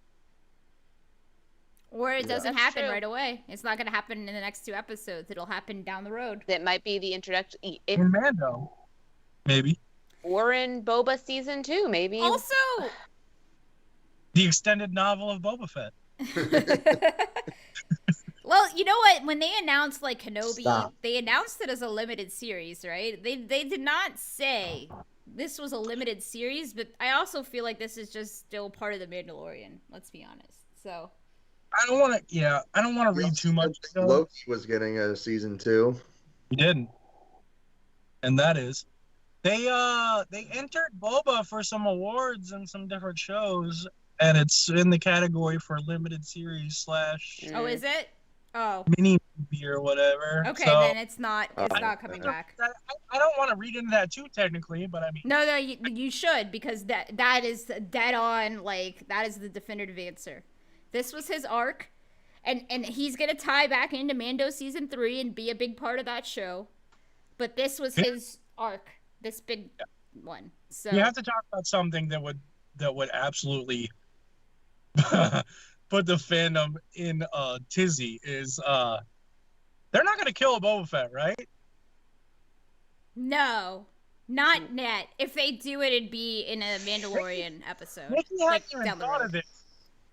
Or it doesn't happen right away. It's not going to happen in the next 2 episodes. It'll happen down the road. That might be the introduction. In Mando, maybe. Or in Boba season 2, maybe. Also, the extended novel of Boba Fett. Well, you know what? When they announced like Kenobi, they announced it as a limited series, right? They did not say this was a limited series, but I also feel like this is just still part of the Mandalorian. Let's be honest. So. I don't want to read too much. Loki was getting a season 2. He didn't. And that is. They entered Boba for some awards and some different shows, and it's in the category for limited series / Oh, is it? Oh. Mini movie or whatever. Okay, so, then it's not coming back. I don't want to read into that too technically, but I mean. No, you should, because that is dead on, like, that is the definitive answer. This was his arc, and he's going to tie back into Mando season 3 and be a big part of that show. But this was his arc, this big one. So you have to talk about something that would absolutely put the fandom in tizzy is they're not going to kill a Boba Fett, right? No. Not yet. If they do it, it'd be in a Mandalorian episode. Nikki hadn't even thought of it.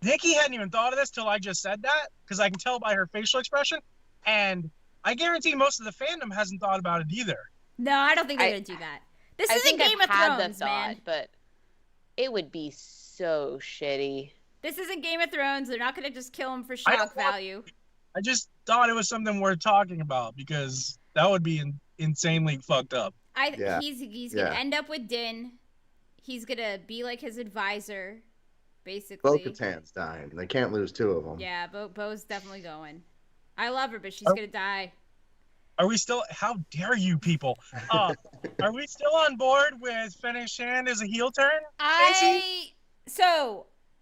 Nikki hadn't even thought of this till I just said that, because I can tell by her facial expression, and I guarantee most of the fandom hasn't thought about it either. No, I don't think they're going to do that. This isn't Game of Thrones, man. But it would be so shitty. This isn't Game of Thrones. They're not going to just kill him for shock value. I just thought it was something worth talking about, because that would be insanely fucked up. He's going to end up with Din. He's going to be like his advisor. basically. Bo-Katan's dying. They can't lose 2 of them. Yeah, Bo's definitely going. I love her, but she's gonna die. Are we still? How dare you people? Are we still on board with Fennec Shand as a heel turn? I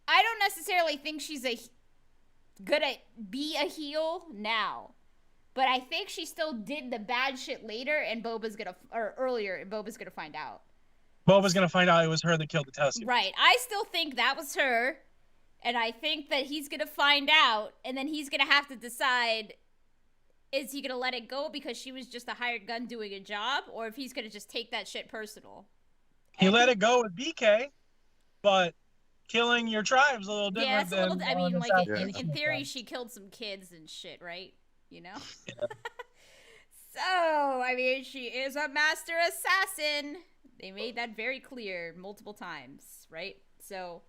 don't necessarily think she's gonna be a heel now, but I think she still did the bad shit later, and earlier, and Boba's gonna find out. Boba's gonna find out it was her that killed the Tusken. Right. I still think that was her, and I think that he's gonna find out, and then he's gonna have to decide: is he gonna let it go because she was just a hired gun doing a job, or if he's gonna just take that shit personal? He let it go with BK, but killing your tribe's a little different. Yeah, it's a little. I mean, like in theory, Yeah. she killed some kids and shit, right? You know. Yeah. So I mean, she is a master assassin. They made that very clear multiple times, right? So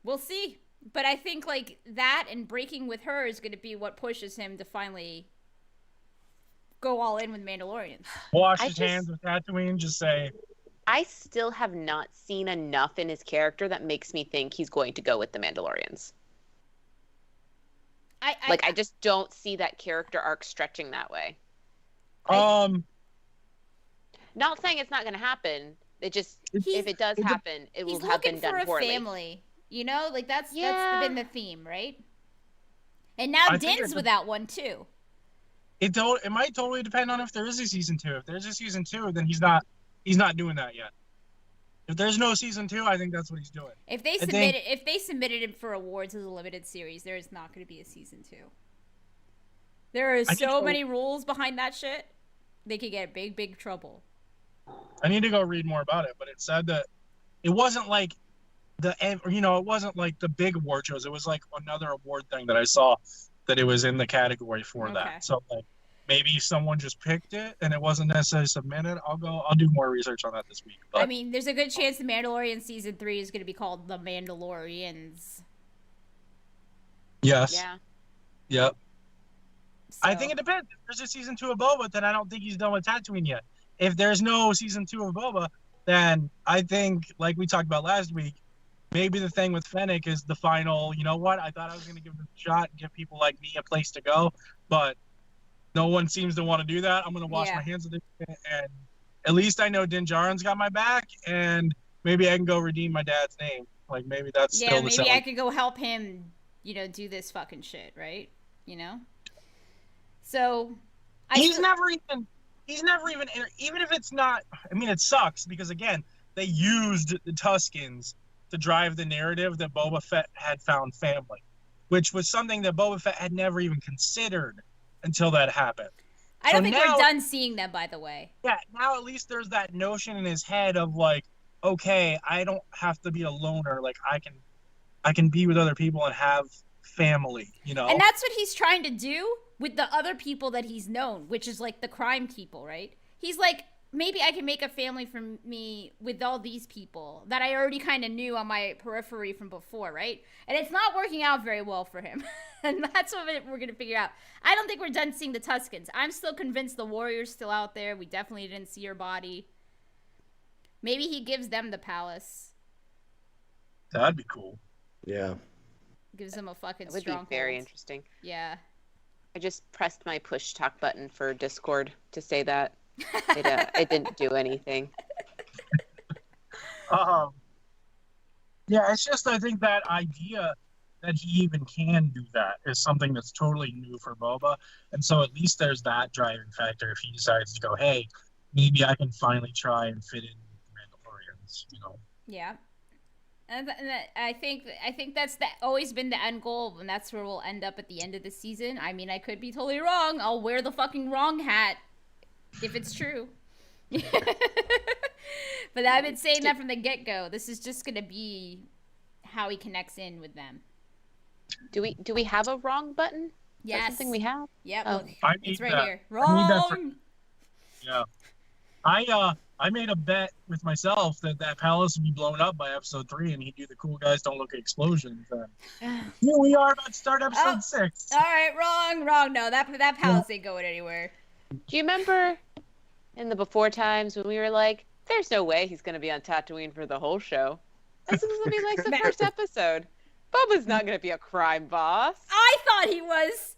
we'll see. But I think like that and breaking with her is going to be what pushes him to finally go all in with Mandalorians. Wash his hands with Tatooine. Just say. I still have not seen enough in his character that makes me think he's going to go with the Mandalorians. I just don't see that character arc stretching that way. Not saying it's not going to happen. If it does happen, it will have been done poorly. He's looking for a family. You know, like that's been the theme, right? And now Din's without one too. It might totally depend on if there is a season 2. If there's a season 2, then he's not doing that yet. If there's no season 2, I think that's what he's doing. If they submitted him for awards as a limited series, there is not going to be a season 2. There are so many rules behind that shit. They could get big trouble. I need to go read more about it, but it said that it wasn't like it wasn't like the big award shows. It was like another award thing that I saw that it was in the category for that. So like maybe someone just picked it and it wasn't necessarily submitted. I'll do more research on that this week. But, I mean, there's a good chance the Mandalorian season 3 is going to be called The Mandalorians. Yes. Yeah. Yep. So. I think it depends. If there's a season 2 of Boba, then I don't think he's done with Tatooine yet. If there's no season 2 of Boba, then I think, like we talked about last week, maybe the thing with Fennec is the final, you know what? I thought I was going to give this a shot and give people like me a place to go, but no one seems to want to do that. I'm going to wash my hands of this, and at least I know Din Djarin's got my back, and maybe I can go redeem my dad's name. Like, maybe that's still the maybe I could go help him, do this fucking shit, right? So, he's never even, even if it's not, I mean, it sucks because, again, they used the Tuskens to drive the narrative that Boba Fett had found family, which was something that Boba Fett had never even considered until that happened. I don't think we're done seeing them, by the way. Yeah, now at least there's that notion in his head of like, okay, I don't have to be a loner. Like I can be with other people and have family, And that's what he's trying to do with the other people that he's known, which is like the crime people, right? He's like, maybe I can make a family for me with all these people that I already kind of knew on my periphery from before, right? And it's not working out very well for him. And that's what we're going to figure out. I don't think we're done seeing the Tuskens. I'm still convinced the warrior's still out there. We definitely didn't see her body. Maybe he gives them the palace. That'd be cool. Yeah. Gives them a fucking stronghold. That would be very interesting. Yeah. I just pressed my push talk button for Discord to say that. It didn't do anything. Yeah, it's just I think that idea that he even can do that is something that's totally new for Boba, and so at least there's that driving factor if he decides to go, hey, maybe I can finally try and fit in with the Mandalorians, Yeah. And I think that's always been the end goal, and that's where we'll end up at the end of the season. I mean, I could be totally wrong. I'll wear the fucking wrong hat if it's true. But I've been saying that from the get-go. This is just going to be how he connects in with them. Do we have a wrong button? Yes. Is that something we have? Yep. Oh. It's right here. Wrong. Yeah. I made a bet with myself that palace would be blown up by episode 3 and he'd do the cool guys don't look at explosions. Here we are about to start episode 6. All right, wrong. No, that palace ain't going anywhere. Do you remember in the before times when we were like, there's no way he's going to be on Tatooine for the whole show? This is gonna be like the first episode. Boba's not gonna be a crime boss. I thought he was.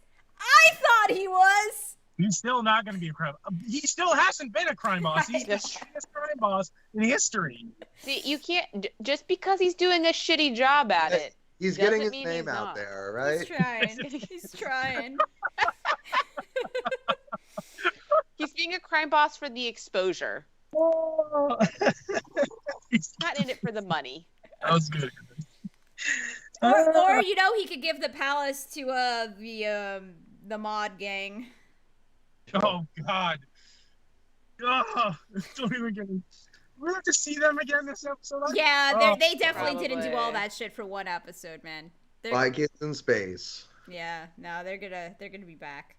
He's still not going to be a crime. He still hasn't been a crime boss. He's the shittiest crime boss in history. See, you can't just because he's doing a shitty job at it. He's getting his name out there, right? He's trying. He's trying. He's being a crime boss for the exposure. Oh. He's not in it for the money. That was good. Or he could give the palace to the mod gang. Oh God! Oh, don't even get me. We have to see them again this episode. Yeah, they definitely Probably. didn't do all that shit for one episode, man. Vikings in space. Yeah, no, they're gonna be back.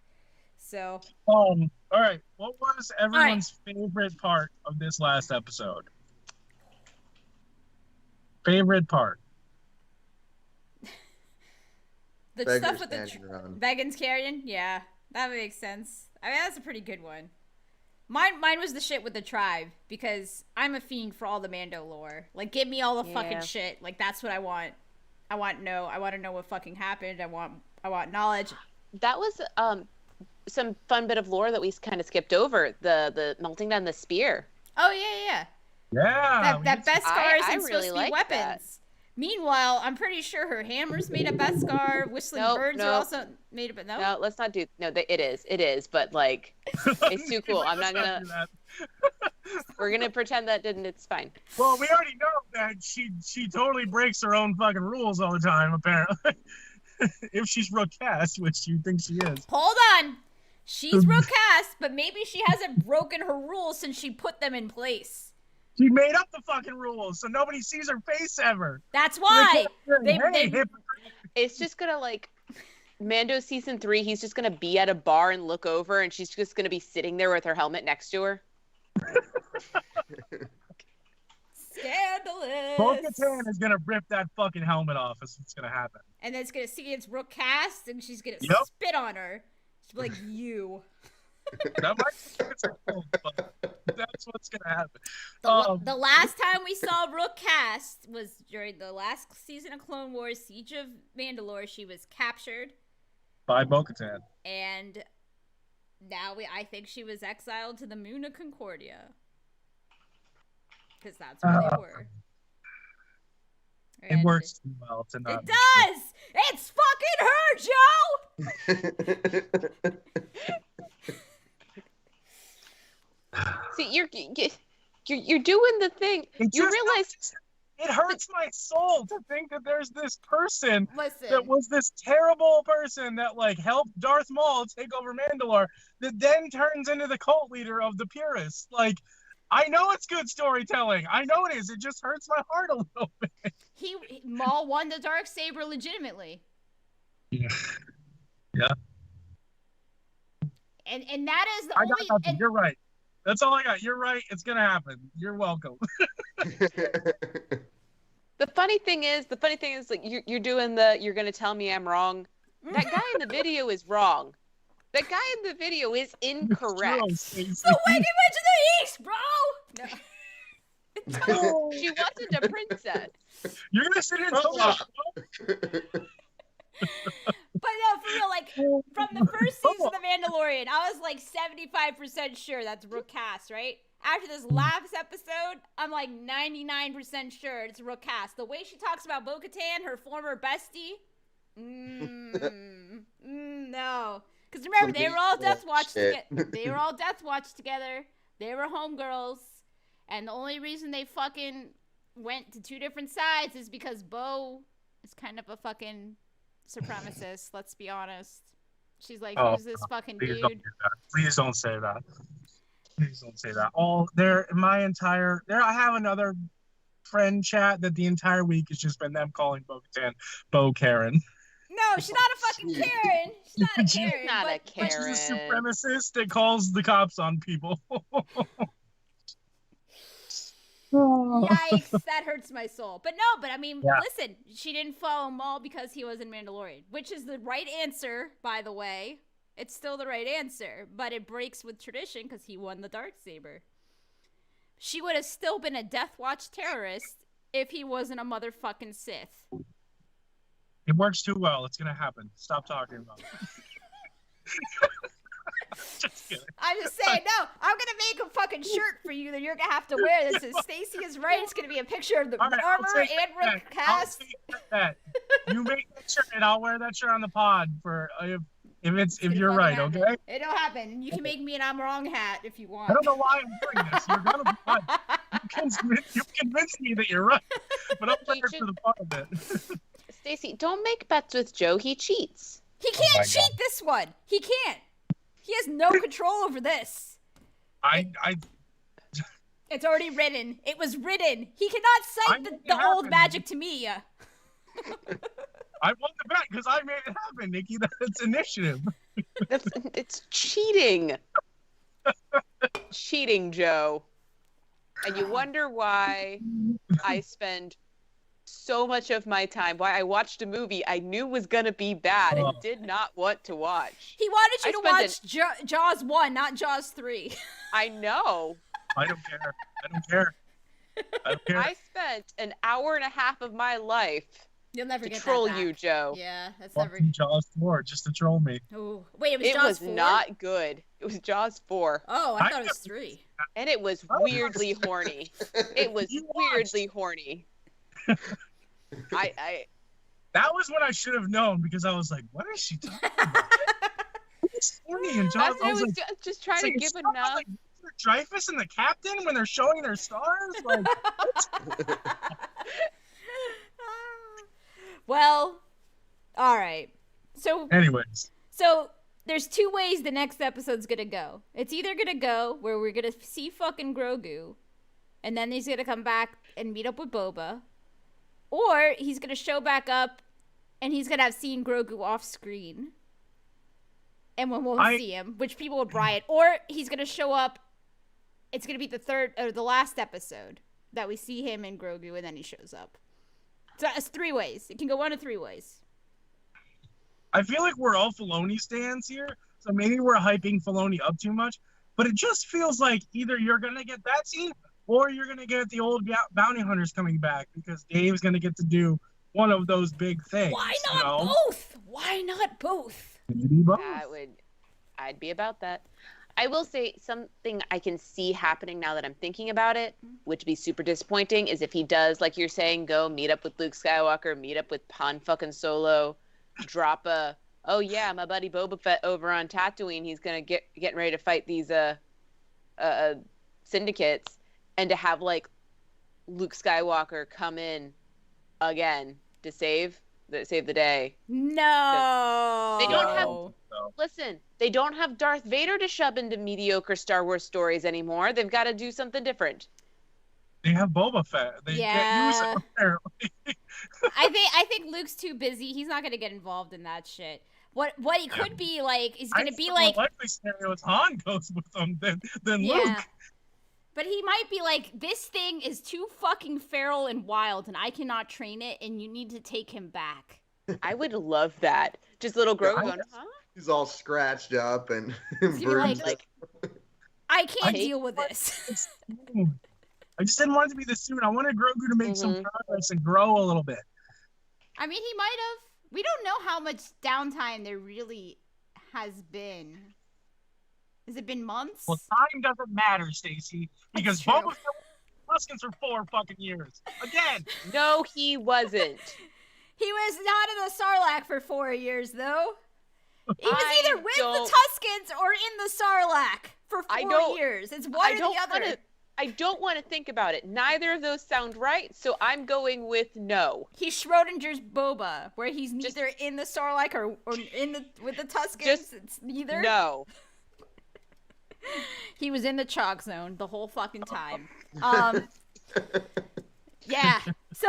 So. All right. What was everyone's favorite part of this last episode? Favorite part. The Vegan's stuff with the Vegan's carrying, yeah, that makes sense. I mean, that's a pretty good one. Mine was the shit with the tribe, because I'm a fiend for all the Mando lore. Like, give me all the fucking shit. Like, that's what I want. I want to know what fucking happened. I want knowledge. That was some fun bit of lore that we kind of skipped over. The melting down the spear. Oh yeah. Yeah. That Beskar isn't really supposed to be weapons. that. Meanwhile, I'm pretty sure her hammer's made of Beskar. Whistling birds are also made of it. No, let's not do. No, it is. But like, it's too cool. I'm not gonna. We're gonna pretend that didn't. It's fine. Well, we already know that she totally breaks her own fucking rules all the time. Apparently, if she's Rookcast, which you think she is. Hold on, she's Rookcast, but maybe she hasn't broken her rules since she put them in place. She made up the fucking rules, so nobody sees her face ever. That's why. It's just gonna like Mando season 3. He's just gonna be at a bar and look over, and she's just gonna be sitting there with her helmet next to her. Scandalous. Bo-Katan is gonna rip that fucking helmet off. That's what's gonna happen. And then it's gonna see it's Rookcast, and she's gonna spit on her. She'll be like, you. That might be cool, but that's what's gonna happen. The last time we saw Rookcast was during the last season of Clone Wars, Siege of Mandalore. She was captured by Bo-Katan, and now I think she was exiled to the moon of Concordia, because that's where they were. It works too well to not. It does. It's fucking her, Joe. See, you're doing the thing. You realize it hurts my soul to think that there's this person Listen. that was this terrible person that like helped Darth Maul take over Mandalore, that then turns into the cult leader of the purists. Like, I know it's good storytelling. I know it is. It just hurts my heart a little bit. Maul won the Darksaber legitimately. Yeah. And that is the I only. got nothing. You're right. That's all I got. You're right. It's gonna happen. You're welcome. The funny thing is, like you're doing you're gonna tell me I'm wrong. That guy in the video is wrong. That guy in the video is incorrect. The Wicked Witch of the East, bro. No. She wasn't a princess. You're gonna sit here and tell me. But no, for real, like, from the first season of The Mandalorian, I was like 75% sure that's Rookcast, right? After this last episode, I'm like 99% sure it's Rookcast. The way she talks about Bo-Katan, her former bestie, no. Because remember, they were all Death Watch together. They were all Death Watch together. They were homegirls. And the only reason they fucking went to two different sides is because Bo is kind of a fucking supremacist, let's be honest. She's like, who's this fucking dude? Please don't say that. Please don't say that. I have another friend chat that the entire week has just been them calling Bo-Katan Bo Karen. No, she's not a fucking Karen. She's not a Karen. She's not a Karen. She's a supremacist that calls the cops on people. Yikes, that hurts my soul. But I mean, listen, she didn't follow Maul because he was in Mandalorian, which is the right answer, by the way. It's still the right answer, but it breaks with tradition because he won the Darksaber. She would have still been a Death Watch terrorist if he wasn't a motherfucking Sith. It works too well. It's gonna happen. Stop talking about it. Just kidding. I'm just saying, no, I'm gonna make a fucking shirt for you that you're gonna have to wear. This is Stacy is right. It's gonna be a picture of the All right, armor and Rick cast. That. You make that shirt, and I'll wear that shirt on the pod for if you're right. Happen. Okay. It'll happen. You can make me an I'm wrong hat if you want. I don't know why I'm doing this. You're gonna be right. You convinced me that you're right, but I'm there for the fun of it. Stacy, don't make bets with Joe. He cheats. He can't cheat this one. He can't. He has no control over this. It's already written. It was written. He cannot cite the old magic to me. I won the bet because I made it happen, Nikki. That's initiative. It's cheating. Cheating, Joe. And you wonder why I spend so much of my time, why I watched a movie I knew was going to be bad and did not want to watch. He wanted you to watch Jaws 1, not Jaws 3. I know. I don't care. I spent an hour and a half of my life You'll never to get troll that back. you, Joe. Yeah, that's Fucking never. Jaws 4 just to troll me. Oh, wait, it was Jaws 4? It was not good. It was Jaws 4. Oh, I thought it was 3. And it was weirdly horny. It was weirdly horny. That was what I should have known because I was like, what is she talking about? It's horny and Jaws. I was just trying to give enough. Like Dreyfus and the captain when they're showing their stars. Like, well, all right. So, anyways, there's two ways the next episode's gonna go. It's either gonna go where we're gonna see fucking Grogu, and then he's gonna come back and meet up with Boba, or he's gonna show back up, and he's gonna have seen Grogu off screen, and we won't see him, which people would riot. Or he's gonna show up. It's gonna be the third or the last episode that we see him and Grogu, and then he shows up. So it's 3 ways. It can go 1 of 3 ways. I feel like we're all Filoni stands here, so maybe we're hyping Filoni up too much. But it just feels like either you're gonna get that scene, or you're gonna get the old bounty hunters coming back because Dave's gonna get to do one of those big things. Why not both? Why not both? Maybe both. I'd be about that. I will say something I can see happening now that I'm thinking about it, which would be super disappointing, is if he does, like you're saying, go meet up with Luke Skywalker, meet up with Han fucking Solo, drop oh yeah, my buddy Boba Fett over on Tatooine, he's gonna getting ready to fight these syndicates, and to have like Luke Skywalker come in again to save the day. No. They don't have. Listen, they don't have Darth Vader to shove into mediocre Star Wars stories anymore. They've got to do something different. They have Boba Fett. They can't use it, apparently. I think Luke's too busy. He's not gonna get involved in that shit. What he could be like is gonna be like. Likely scenario is Han goes with them than Luke. But he might be like, this thing is too fucking feral and wild, and I cannot train it, and you need to take him back. I would love that. Just little Grogu going, huh? He's all scratched up and bruised. Like, I can't deal with this. I just didn't want it to be this soon. I wanted Grogu to make some progress and grow a little bit. I mean, he might have. We don't know how much downtime there really has been. Has it been months? Well, time doesn't matter, Stacy, because Boba Fett was for 4 fucking years. Again. No, he wasn't. He was not in the Sarlacc for 4 years, though. He was either with the Tuskens or in the Sarlacc for 4 years. It's one or the other. I don't want to think about it. Neither of those sound right, so I'm going with no. He's Schrodinger's Boba, where he's neither in the Sarlacc or with the Tuskens. It's neither. No. He was in the chalk zone the whole fucking time. Yeah. So,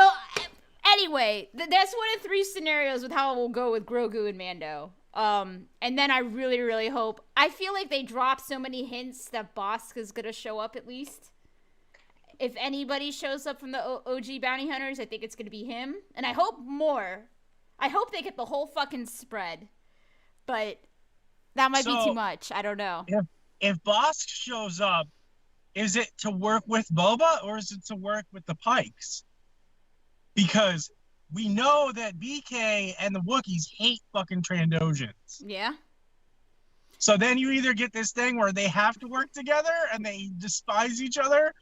anyway, that's 1 of 3 scenarios with how it will go with Grogu and Mando. And then I really, really hope. I feel like they dropped so many hints that Bossk is gonna show up at least. If anybody shows up from the OG bounty hunters, I think it's gonna be him. And I hope more. I hope they get the whole fucking spread. But that might be too much. I don't know. Yeah. If Bossk shows up, is it to work with Boba or is it to work with the Pikes? because we know that BK and the Wookiees hate fucking Trandosians. Yeah. So then you either get this thing where they have to work together and they despise each other,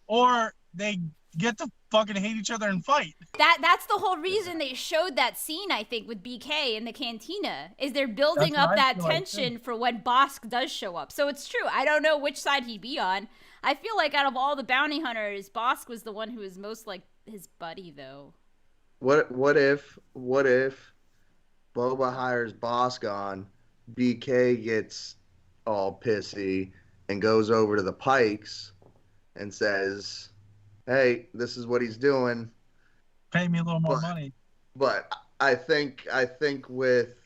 or they get to fucking hate each other and fight. That's the whole reason they showed that scene, I think, with BK in the cantina, is they're building up that tension for when Bosk does show up. So it's true. I don't know which side he'd be on. I feel like out of all the bounty hunters, Bosk was the one who was most like his buddy, though. What if Boba hires Bosk on, BK gets all pissy and goes over to the Pikes and says, "Hey, this is what he's doing. Pay me a little more money." But I think with,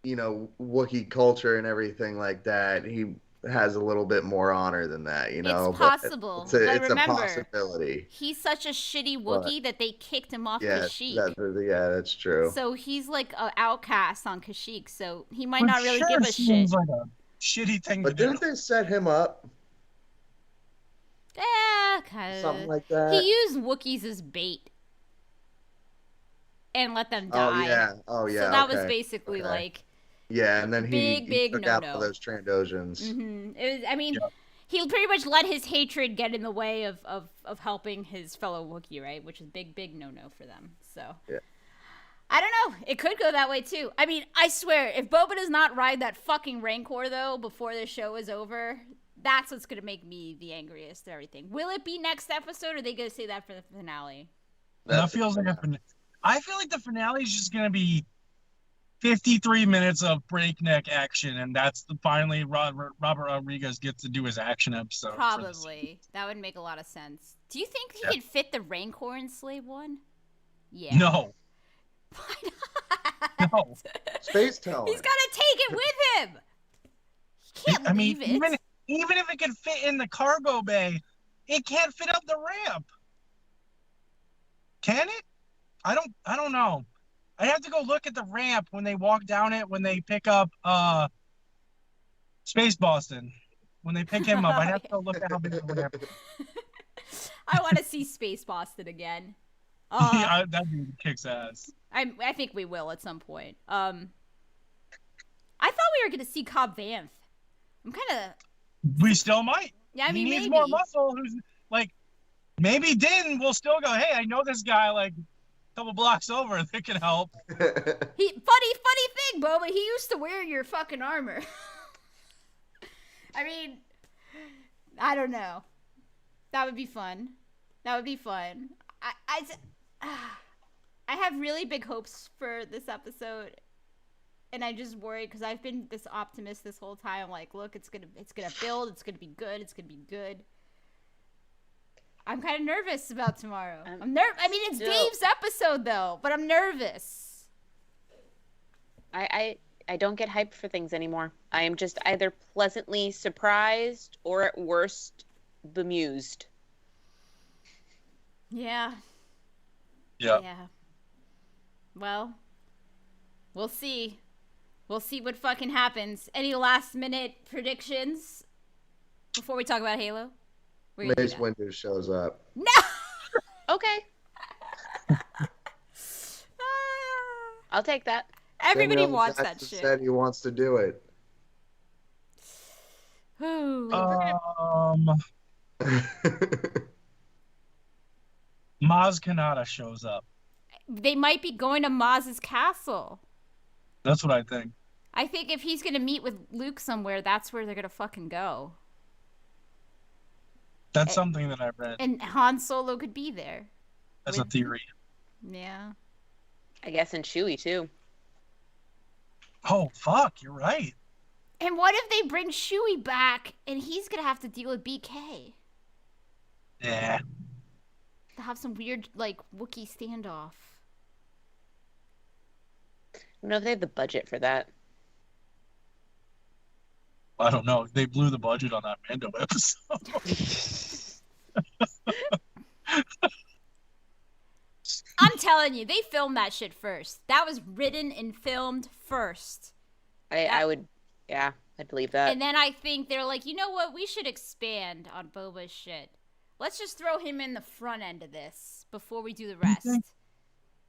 you know, Wookiee culture and everything like that, he has a little bit more honor than that, you know. It's possible. It's remember, a possibility. He's such a shitty Wookiee that they kicked him off Kashyyyk. Yeah, that's true. So he's like an outcast on Kashyyyk, so he might not really give a shit. Like a shitty thing but didn't they set him up? Yeah, kind of. Something like that. He used Wookiees as bait and let them die. Oh yeah. So that was basically like. Yeah, and then he took out all no. those Trandosians. Mm-hmm. He pretty much let his hatred get in the way of helping his fellow Wookiee, right? Which is big no-no for them. So, yeah. I don't know. It could go that way, too. I mean, I swear, if Boba does not ride that fucking Rancor, though, before the show is over, that's what's going to make me the angriest of everything. Will it be next episode, or are they going to say that for the finale? That feels like I feel like the finale is just going to be 53 minutes of breakneck action, and that's finally Robert Rodriguez gets to do his action episode. Probably. That would make a lot of sense. Do you think he could fit the Rancor in Slave One? Yeah. No. Why not? No. Space Talent. He's got to take it with him. He can't leave it. Even if it could fit in the cargo bay, it can't fit up the ramp. Can it? I don't know. I have to go look at the ramp when they walk down it when they pick up Space Boston. When they pick him up, I have to go look at how big the ramp is. I want to see Space Boston again. Yeah, that dude kicks ass. I think we will at some point. I thought we were going to see Cobb Vanth. I'm kind of... We still might. Yeah, I mean, he needs maybe. more muscle. Who's like, maybe Din will still go, hey, I know this guy like a couple blocks over. That can help. Funny thing, Boba. He used to wear your fucking armor. I mean, I don't know. That would be fun. I have really big hopes for this episode, and I just worry because I've been this optimist this whole time. Like, look, it's gonna build. It's gonna be good. I'm kind of nervous about tomorrow. I mean, it's Dave's episode though, but I'm nervous. I don't get hyped for things anymore. I am just either pleasantly surprised or at worst bemused. Yeah. Well, we'll see. We'll see what fucking happens. Any last minute predictions before we talk about Halo? Mace Windu shows up. No! Okay. I'll take that. Everybody Samuel wants Jackson that shit. Said he wants to do it. Maz Kanata shows up. They might be going to Maz's castle. That's what I think. I think if he's going to meet with Luke somewhere, that's where they're going to fucking go. That's something that I read. And Han Solo could be there. That's a theory. Yeah. I guess, and Chewie too. Oh, fuck, you're right. And what if they bring Chewie back and he's going to have to deal with BK? Yeah. To have some weird, like, Wookiee standoff. I don't know if they have the budget for that. I don't know. They blew the budget on that Mando episode. I'm telling you, they filmed that shit first. That was written and filmed first. I would, I'd believe that. And then I think they're like, you know what? We should expand on Boba's shit. let's just throw him in the front end of this before we do the rest.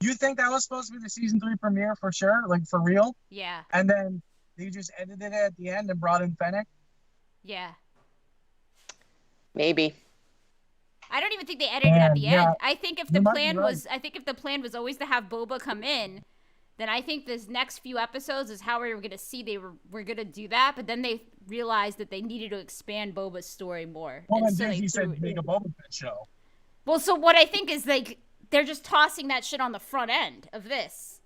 You think that was supposed to be the season 3 premiere for sure, like for real? Yeah. And then they just edited it at the end and brought in Fennec? Yeah. Maybe. I don't even think they edited it at the end. I think if the plan was always to have Boba come in, then I think this next few episodes is how we were gonna see they were gonna do that. But then they realized that they needed to expand Boba's story more. Well, and and so then they he threw said it. make a Boba Fett show. Well, so what I think is like they're just tossing that shit on the front end of this,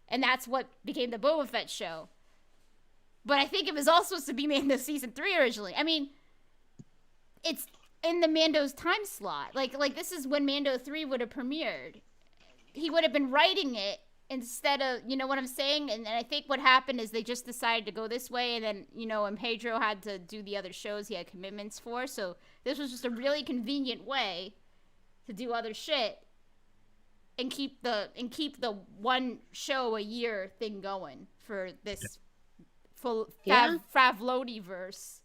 and that's what became the Boba Fett show. But I think it was all supposed to be made in the season 3 originally. I mean, it's in the Mando's time slot. Like this is when Mando 3 would have premiered. He would have been writing it instead of, you know what I'm saying? And I think what happened is they just decided to go this way, and then, you know, and Pedro had to do the other shows he had commitments for. So this was just a really convenient way to do other shit and keep the one show a year thing going for this full Favloni-verse.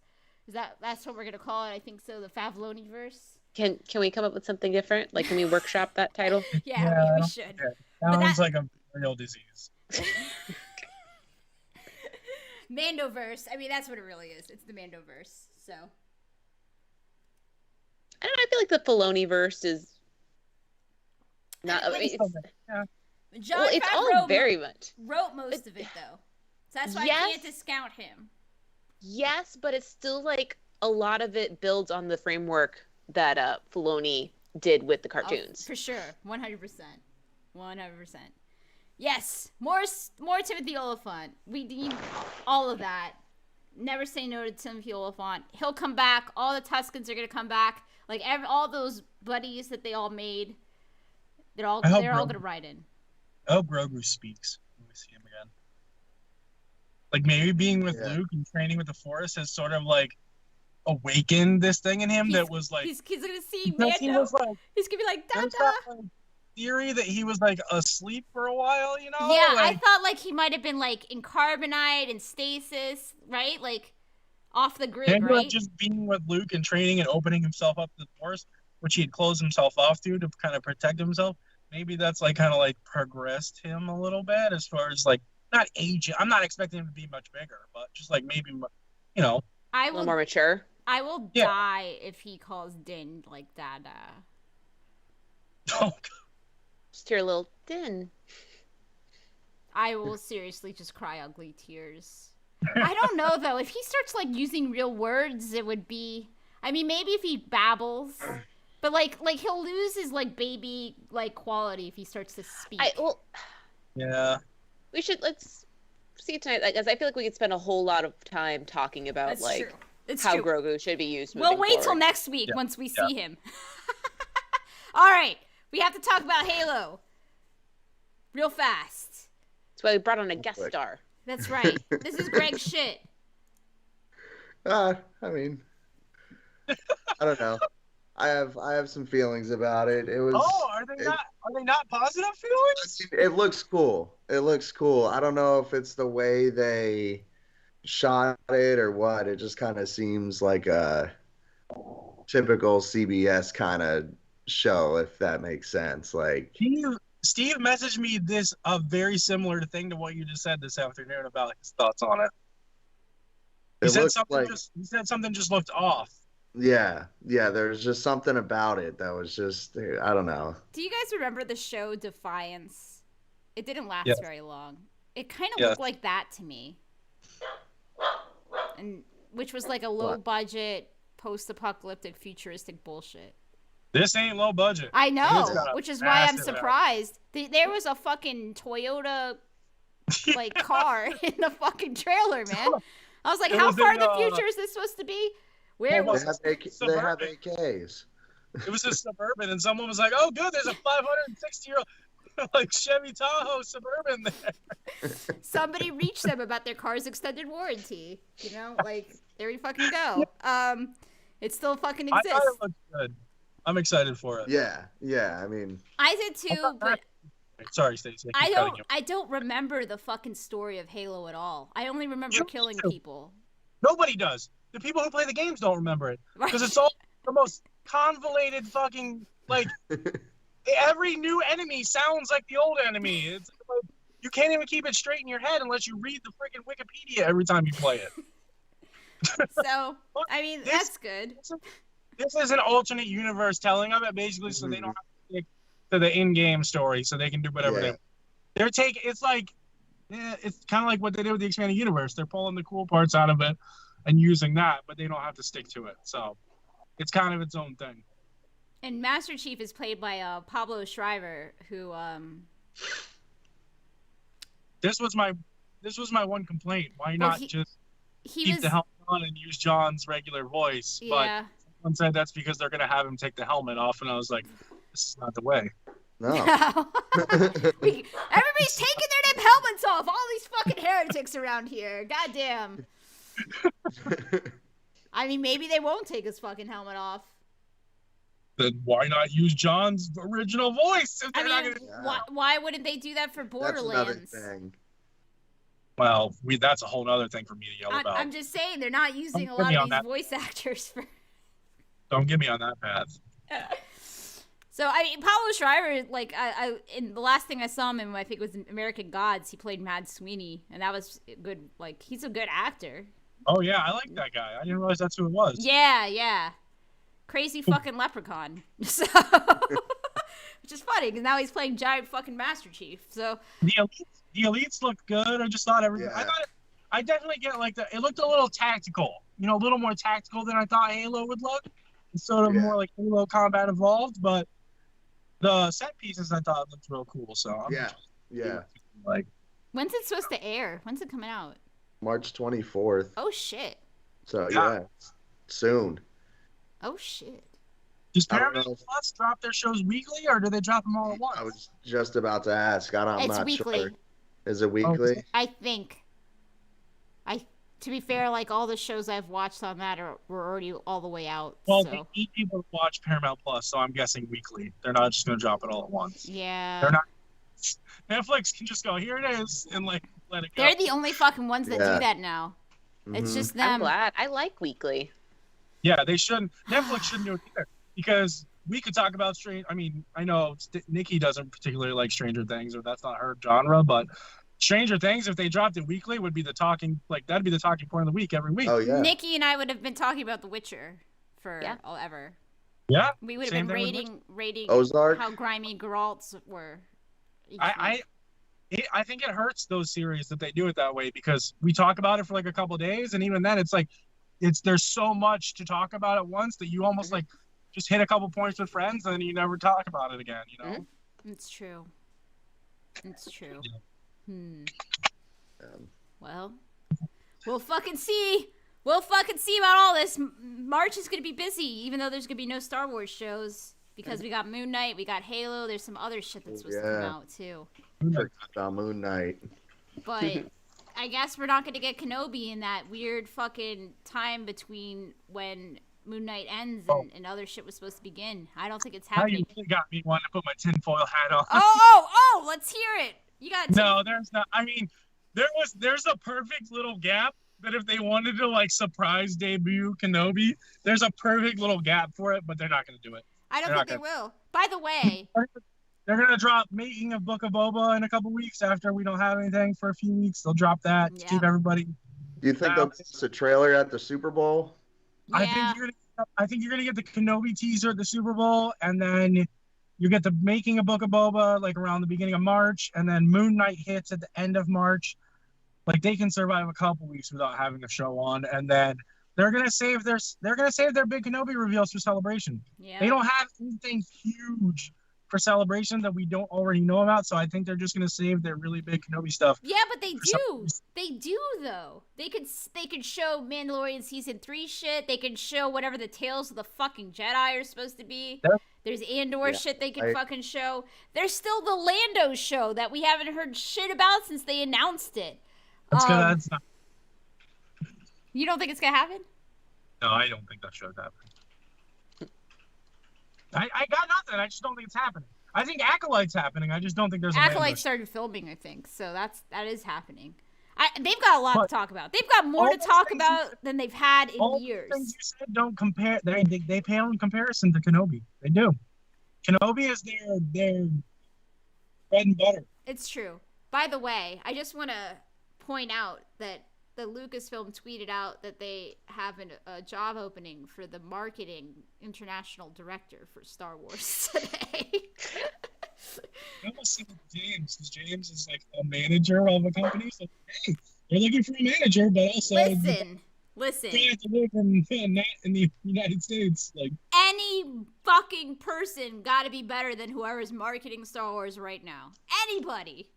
That's what we're gonna call it, I think so, the Favloni-verse. Can we come up with something different? Like, can we workshop that title? Yeah, we should. That sounds like a real disease. Mandoverse. I mean, that's what it really is. It's the Mandoverse. So. I don't know. I feel like the Filoni-verse is not. I mean, Jon it's Favreau all very much. wrote most of it, though. So that's why I can't discount him. Yes, but it's still like a lot of it builds on the framework that Filoni did with the cartoons. For sure. 100%. 100%. Yes. More Timothy Olyphant. We need all of that. Never say no to Timothy Olyphant. He'll come back. All the Tuscans are going to come back. Like, all those buddies that they all made, they're all going to ride in. I hope Grogu speaks when we see him again. Like, maybe being with Luke and training with the Force has sort of, like, awakened this thing in him that was, like... He's going to see Mando. He's going to be like, Dada! Like, theory that he was, like, asleep for a while, you know? Yeah, like, I thought, like, he might have been, like, in carbonite and stasis, right? Like, off the grid, right? Like, just being with Luke and training and opening himself up to the Force, which he had closed himself off to kind of protect himself. Maybe that's, like, kind of, like, progressed him a little bit as far as, like, not age. I'm not expecting him to be much bigger, but just, like, maybe, you know. A little more mature. I will die if he calls Din, like, Dada. Oh, God. Just hear a little Din. I will seriously just cry ugly tears. I don't know, though. If he starts, like, using real words, it would be... I mean, maybe if he babbles... But, like he'll lose his, like, baby, like, quality if he starts to speak. Yeah. Let's see it tonight, because I feel like we could spend a whole lot of time talking about, how Grogu should be used moving We'll wait forward. till next week once we see him. All right. We have to talk about Halo. Real fast. That's why we brought on a guest star. That's right. This is Greg's shit. I mean, I don't know. I have some feelings about it. It was. Oh, are they not positive feelings? It looks cool. It looks cool. I don't know if it's the way they shot it or what. It just kind of seems like a typical CBS kind of show, if that makes sense. Like Steve messaged me a very similar thing to what you just said this afternoon about his thoughts on it. He said something just looked off. Yeah, there's just something about it that was just, I don't know. Do you guys remember the show Defiance? It didn't last very long. It kind of looked like that to me. And which was like a low-budget, post-apocalyptic, futuristic bullshit. This ain't low budget. I know, which is why I'm surprised. There was a fucking Toyota, like, car in the fucking trailer, man. I was like, how far in the future is this supposed to be? Where was they have AKs. It was a Suburban, and someone was like, "Oh, good, there's a 560-year-old like Chevy Tahoe Suburban there." Somebody reached them about their car's extended warranty. You know, like, there you fucking go. It still fucking exists. I thought it looked good. I'm excited for it. Yeah. I mean, I did too, but sorry, Stacey. I don't remember the fucking story of Halo at all. I only remember killing people. Nobody does. The people who play the games don't remember it because it's all the most convoluted fucking, like, every new enemy sounds like the old enemy. It's like, you can't even keep it straight in your head unless you read the freaking Wikipedia every time you play it. So, I mean, that's good. This is an alternate universe telling of it, basically, so they don't have to stick to the in-game story, so they can do whatever they want. They're taking, it's like, it's kind of like what they did with the expanded universe. They're pulling the cool parts out of it and using that, but they don't have to stick to it. So it's kind of its own thing. And Master Chief is played by Pablo Schreiber, who This was my one complaint. Why not just keep the helmet on and use John's regular voice? Yeah. But someone said that's because they're gonna have him take the helmet off, and I was like, this is not the way. No. Everybody's taking their damn helmets off. All these fucking heretics around here. Goddamn. I mean, maybe they won't take his fucking helmet off. Then why not use John's original voice? If they're not gonna... why wouldn't they do that for Borderlands? That's another thing. Well, that's a whole other thing for me to yell about. I'm just saying they're not using a lot of these voice actors for. Don't get me on that path. So I mean, Pablo Schreiber, like I in the last thing I saw him in, I think it was in American Gods. He played Mad Sweeney, and that was good. Like he's a good actor. Oh yeah, I like that guy. I didn't realize that's who it was. Yeah. Crazy fucking leprechaun. So, which is funny because now he's playing giant fucking Master Chief. So the elites look good. I just thought everything. Yeah. I definitely get like it looked a little tactical. You know, a little more tactical than I thought Halo would look. It's sort of more like Halo Combat Evolved, but the set pieces I thought looked real cool. So yeah. Like, when's it supposed to air? When's it coming out? March 24th. Oh shit. So soon. Oh shit. Does Paramount Plus drop their shows weekly, or do they drop them all at once? I was just about to ask. I'm not weekly. sure. Is it weekly? I think. To be fair, like all the shows I've watched on that were already all the way out. Well, so. they need people to watch Paramount Plus, so I'm guessing weekly. They're not just going to drop it all at once. Yeah. They're not. Netflix can just go, here it is, and like let it go. They're the only fucking ones that do that now. It's just them. I'm glad. I like weekly. Yeah, they shouldn't. Netflix shouldn't do it either, because we could talk about I mean, I know Nikki doesn't particularly like Stranger Things, or that's not her genre, but Stranger Things, if they dropped it weekly, would be that'd be the talking point of the week every week. Oh yeah. Nikki and I would have been talking about The Witcher for ever. Yeah. We would have been rating Ozark. how grimy Geralts were. I think it hurts those series that they do it that way, because we talk about it for like a couple of days, and even then it's like there's so much to talk about at once that you almost like just hit a couple points with friends and then you never talk about it again, you know? It's true. It's true. Yeah. Well, we'll fucking see. We'll fucking see about all this. March is going to be busy, even though there's going to be no Star Wars shows, because we got Moon Knight, we got Halo, there's some other shit that's supposed to come out, too. About Moon Knight. But I guess we're not going to get Kenobi in that weird fucking time between when Moon Knight ends and other shit was supposed to begin. I don't think it's happening. Now you really got me wanting to put my tinfoil hat on. Oh, let's hear it. You got No, there's not. I mean, there's a perfect little gap that if they wanted to like surprise debut Kenobi, there's a perfect little gap for it, but they're not going to do it. I don't think they will. By the way, they're going to drop Making of Book of Boba in a couple weeks after we don't have anything for a few weeks. They'll drop that to keep everybody. Do you think they'll release a trailer at the Super Bowl? Yeah. I think you're gonna get the Kenobi teaser at the Super Bowl, and then you get the Making a Book of Boba like around the beginning of March, and then Moon Knight hits at the end of March. Like they can survive a couple weeks without having a show on, and then they're gonna save their big Kenobi reveals for Celebration. Yeah. They don't have anything huge for Celebration that we don't already know about, so I think they're just gonna save their really big Kenobi stuff. Yeah, but they do. They do though. They could show Mandalorian season 3 shit. They could show whatever the Tales of the fucking Jedi are supposed to be. There's Andor shit they can fucking show. There's still the Lando show that we haven't heard shit about since they announced it. That's not... You don't think it's gonna happen? No, I don't think that show's happening. I got nothing. I just don't think it's happening. I think Acolyte's happening. I just don't think there's a Acolyte started filming, I think. So that is happening. They've got a lot to talk about. They've got more to talk about than they've had in all years. Things you said don't compare. They pale in comparison to Kenobi. They do. Kenobi is their bread and butter. It's true. By the way, I just want to point out that the Lucasfilm tweeted out that they have a job opening for the marketing international director for Star Wars today. I almost see James, because James is like a manager of a company. So, hey, they're looking for a manager, but also listen. You have to live in the United States. Like, any fucking person got to be better than whoever's marketing Star Wars right now. Anybody.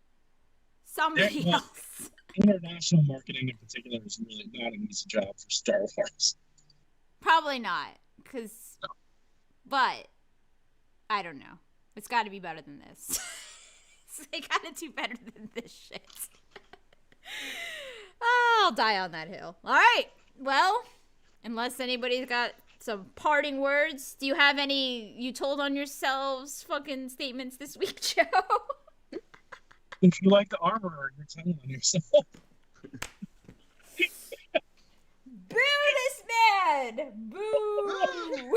Somebody else. International marketing in particular is really not an easy job for Star Wars. Probably not, but I don't know. It's got to be better than this. They got to do better than this shit. I'll die on that hill. All right. Well, unless anybody's got some parting words, do you have any you told on yourselves fucking statements this week, Joe? If you like the armorer, you're telling on yourself. Boo this man! Boo!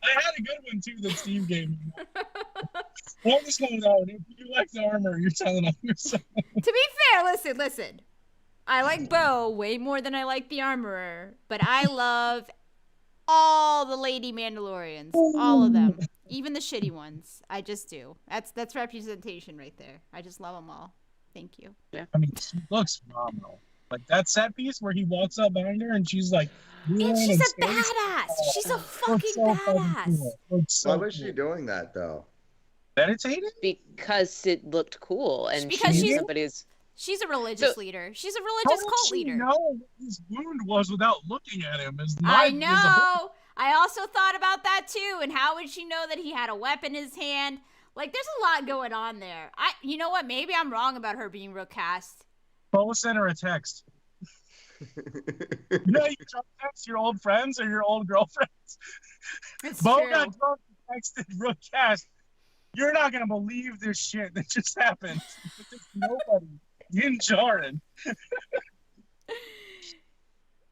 I had a good one too that Steve gave me. Well, this one out. If you like the armor, you're telling on yourself. To be fair, listen. I like Bo way more than I like the Armorer, but I love all the Lady Mandalorians, all of them, even the shitty ones. I just do. That's representation right there. I just love them all. Thank you. Yeah. I mean, she looks phenomenal. Like that set piece where he walks up behind her and she's like, and she's a badass. She's a fucking badass. Cool. Why was she doing that though? Meditating? Because it looked cool, and she's a religious leader. She's a religious cult leader. Know what his wound was without looking at him. I know. I also thought about that too. And how would she know that he had a weapon in his hand? Like, there's a lot going on there. You know what? Maybe I'm wrong about her being recast. Bo sent her a text. You know, you text your old friends or your old girlfriends. Bo got drunk and texted recast. You're not gonna believe this shit that just happened. There's nobody in Jaren.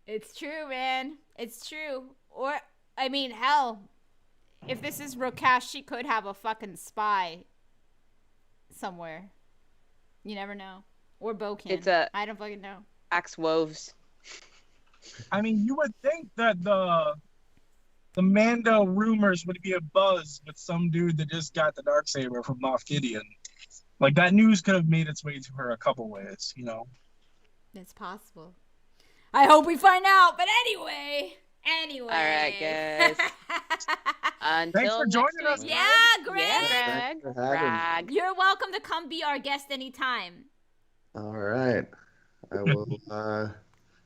It's true, man. It's true. Or, I mean, hell, if this is Rokash, she could have a fucking spy somewhere. You never know. Or Bo-Katan. I don't fucking know. Axe Woves. I mean, you would think that the Mando rumors would be a buzz with some dude that just got the Darksaber from Moff Gideon. Like, that news could have made its way to her a couple ways, you know? It's possible. I hope we find out, but anyway. All right, guys. Thanks for joining us. Yeah, Greg. Greg. You're welcome to come be our guest anytime. All right. I will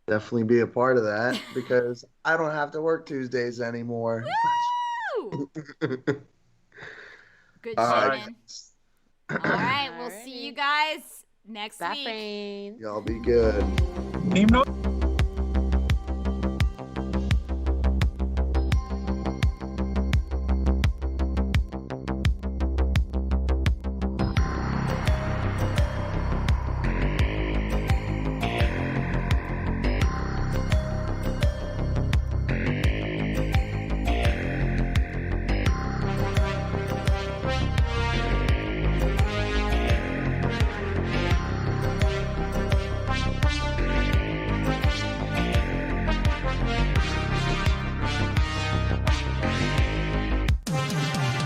definitely be a part of that because I don't have to work Tuesdays anymore. Woo! Good shit, right. man. All right, we'll see you guys next week. Bye, friends. Y'all be good. Team